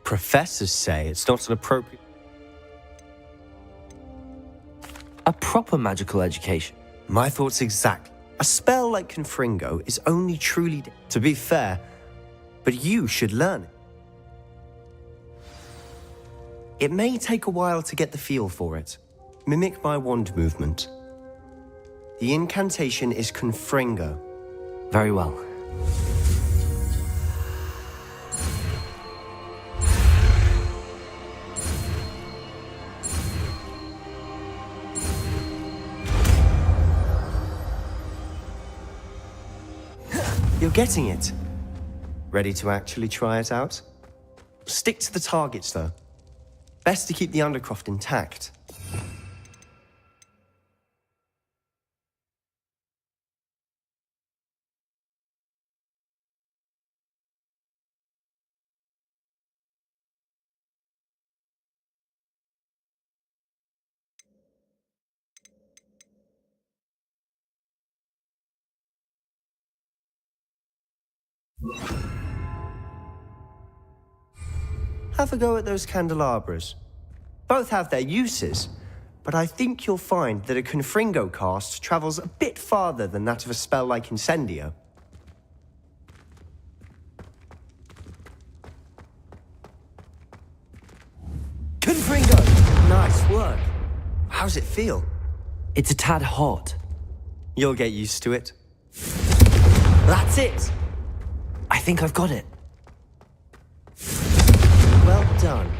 Professors say it's not an appropriate... A proper magical education. My thoughts exactly. A spell like Confringo is only truly... To be fair, but you should learn it. It may take a while to get the feel for it. Mimic my wand movement. The incantation is Confringo. Very well. You're getting it. Ready to actually try it out? Stick to the targets, though. Best to keep the Undercroft intact. Have a go at those candelabras. Both have their uses, but I think you'll find that a Confringo cast travels a bit farther than that of a spell like Incendio. Confringo! Nice work. How's it feel? It's a tad hot. You'll get used to it. That's it! I think I've got it. Well done.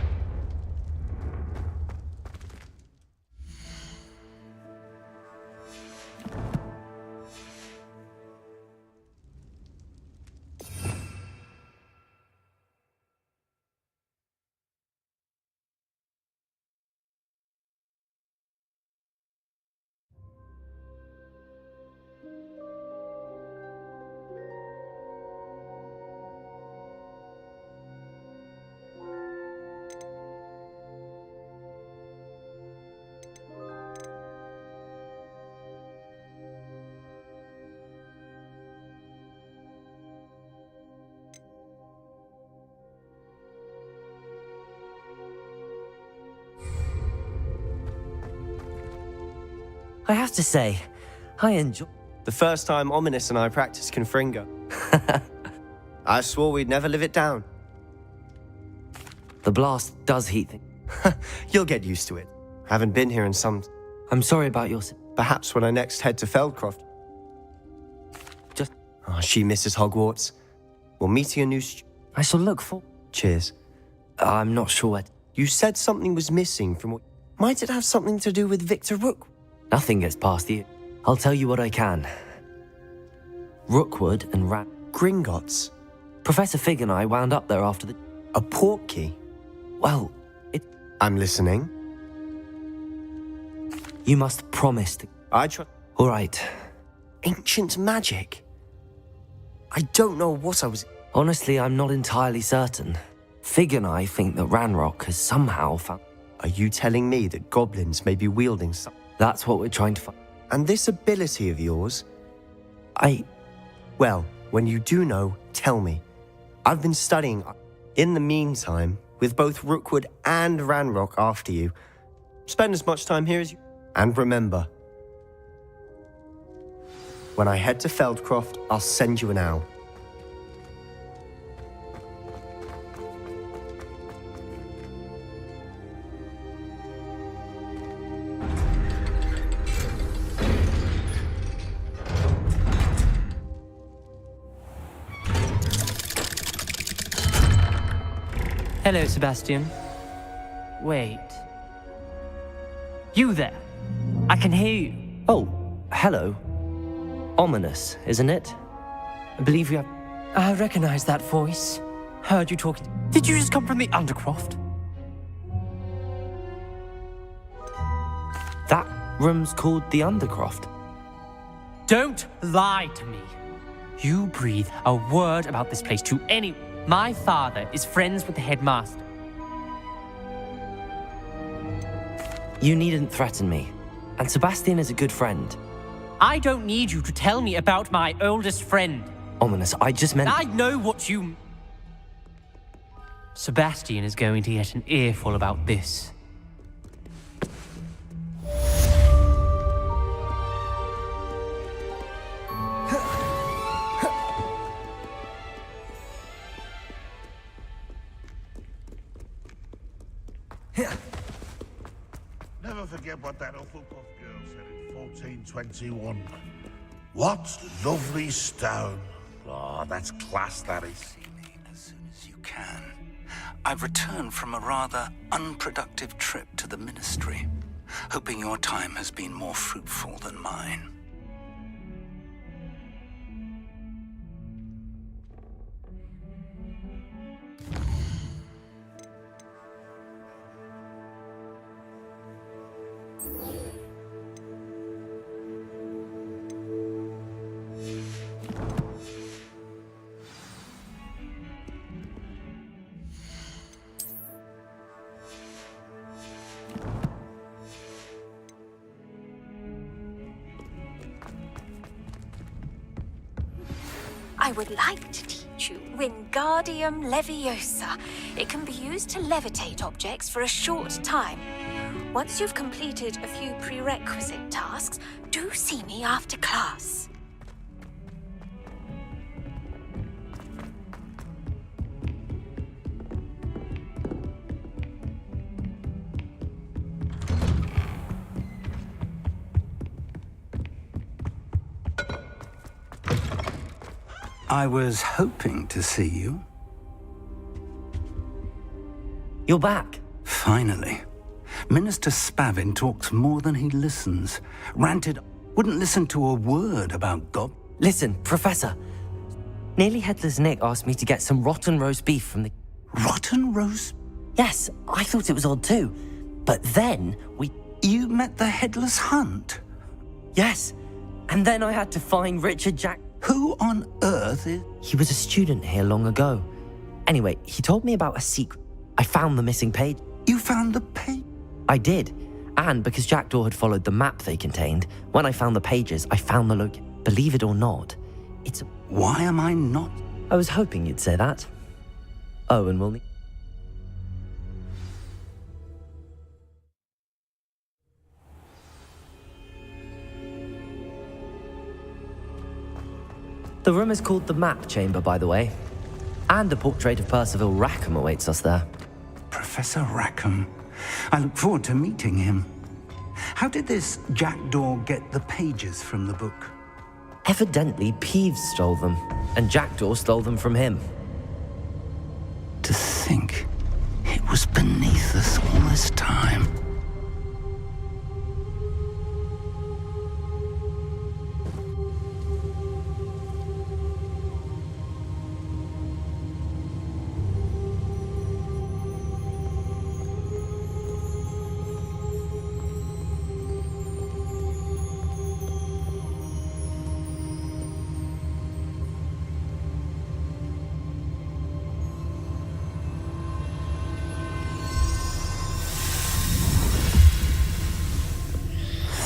I have to say, I enjoy... The first time Ominous and I practiced Confringo. I swore we'd never live it down. The blast does heat things. You'll get used to it. Haven't been here in some... I'm sorry about your... Perhaps when I next head to Feldcroft. Just... Oh, she misses Hogwarts. We'll meet a new... I shall look for... Cheers. I'm not sure what... You said something was missing from what... Might it have something to do with Victor Rook? Nothing gets past you. I'll tell you what I can. Rookwood and Gringotts. Professor Fig and I wound up there after the... A portkey? Well, it... I'm listening. You must promise to... I try... All right. Ancient magic? I don't know what I was... Honestly, I'm not entirely certain. Fig and I think that Ranrock has somehow found... Are you telling me that goblins may be wielding some... That's what we're trying to find. And this ability of yours? Well, when you do know, tell me. I've been studying... In the meantime, with both Rookwood and Ranrock after you, spend as much time here as you... And remember, when I head to Feldcroft, I'll send you an owl. Hello, Sebastian. Wait. You there? I can hear you. Oh, hello. Ominous, isn't it? I believe you have... I recognize that voice. Heard you talking. Did you just come from the Undercroft? That room's called the Undercroft. Don't lie to me. You breathe a word about this place to anyone. My father is friends with the headmaster. You needn't threaten me. And Sebastian is a good friend. I don't need you to tell me about my oldest friend. Ominous, I just meant... I know what you... Sebastian is going to get an earful about this. Never forget what that Hufflepuff girl said in 1421. What lovely stone. Oh, that's class, that is. See me as soon as you can. I've returned from a rather unproductive trip to the Ministry, hoping your time has been more fruitful than mine. I would like to teach you Wingardium Leviosa. It can be used to levitate objects for a short time. Once you've completed a few prerequisite tasks, do see me after class. I was hoping to see you. You're back. Finally. Minister Spavin talks more than he listens. Ranted, wouldn't listen to a word about Gob. Listen, Professor. Nearly Headless Nick asked me to get some rotten roast beef from the... Rotten roast? Yes, I thought it was odd too. But then we... You met the Headless Hunt? Yes. And then I had to find Richard Jack... Who on earth is... He was a student here long ago. Anyway, he told me about a secret. I found the missing page. You found the page? I did. And because Jackdaw had followed the map they contained, when I found the pages, I found the location. Believe it or not, it's a... Why am I not? I was hoping you'd say that. Oh, and we'll need... The room is called the Map Chamber, by the way. And a portrait of Percival Rackham awaits us there. Professor Rackham. I look forward to meeting him. How did this jackdaw get the pages from the book? Evidently, Peeves stole them, and Jackdaw stole them from him. To think it was beneath us all this time.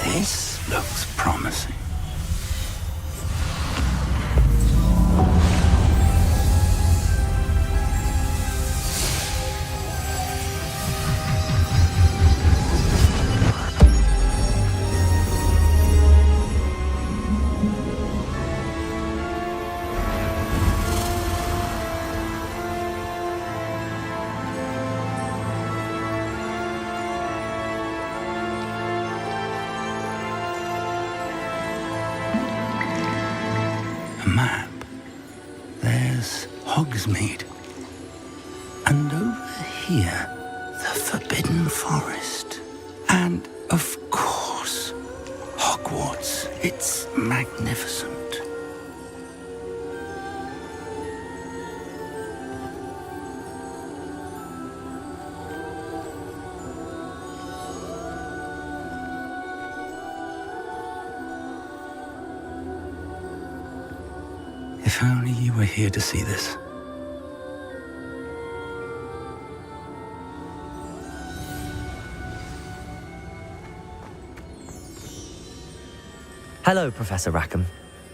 This looks promising. Map. There's Hogsmeade. And over here, the Forbidden Forest. And, of course, Hogwarts. It's magnificent. If only you were here to see this. Hello, Professor Rackham.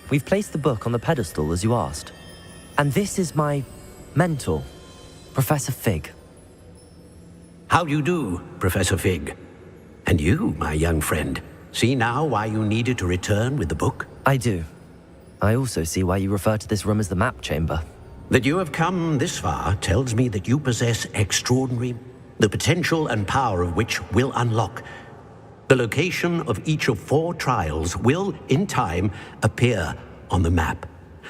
We've placed the book on the pedestal as you asked. And this is my mentor, Professor Fig. How do you do, Professor Fig? And you, my young friend, see now why you needed to return with the book? I do. I also see why you refer to this room as the Map Chamber. That you have come this far tells me that you possess extraordinary, the potential and power of which will unlock. The location of each of 4 trials will, in time, appear on the map.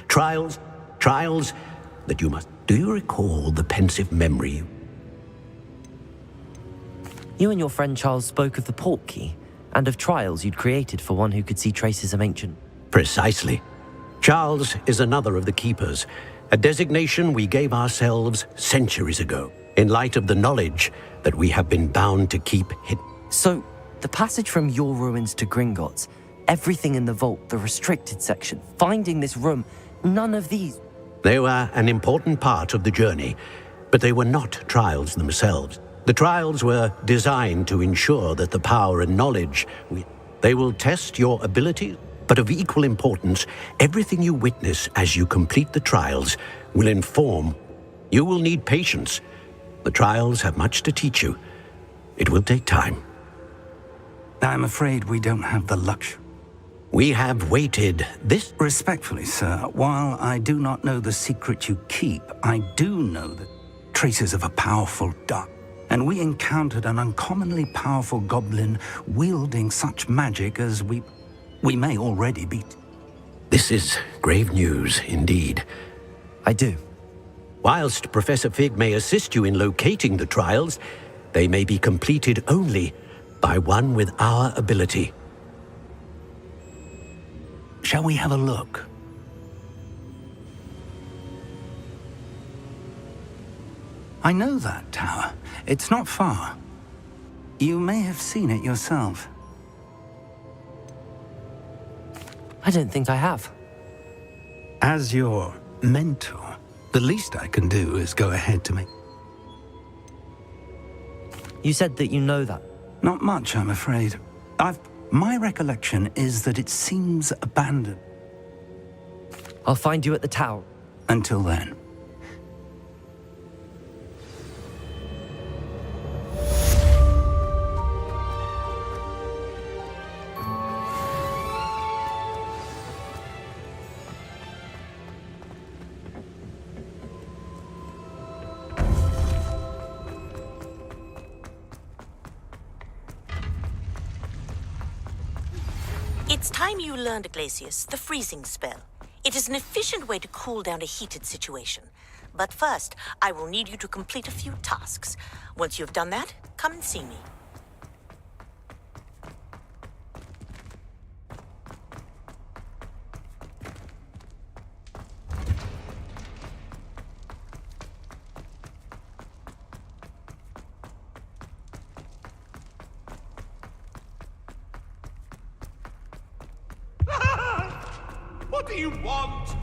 Trials that you must... Do you recall the pensive memory? You and your friend Charles spoke of the Portkey, and of trials you'd created for one who could see traces of ancient... Precisely. Charles is another of the Keepers, a designation we gave ourselves centuries ago, in light of the knowledge that we have been bound to keep hidden. So, the passage from your ruins to Gringotts, everything in the vault, the restricted section, finding this room, none of these... They were an important part of the journey, but they were not trials themselves. The trials were designed to ensure that the power and knowledge they will test your ability. But of equal importance, everything you witness as you complete the trials will inform. You will need patience. The trials have much to teach you. It will take time. I'm afraid we don't have the luxury. We have waited this... Respectfully, sir, while I do not know the secret you keep, I do know that traces of a powerful dark. And we encountered an uncommonly powerful goblin wielding such magic as we may already beat. This is grave news indeed. I do. Whilst Professor Fig may assist you in locating the trials, they may be completed only by one with our ability. Shall we have a look? I know that tower. It's not far. You may have seen it yourself. I don't think I have. As your mentor, the least I can do is go ahead to me. You said that you know that. Not much, I'm afraid. My recollection is that it seems abandoned. I'll find you at the tower. Until then. It's time you learned, Glacius, the freezing spell. It is an efficient way to cool down a heated situation. But first, I will need you to complete a few tasks. Once you've done that, come and see me. What do you want?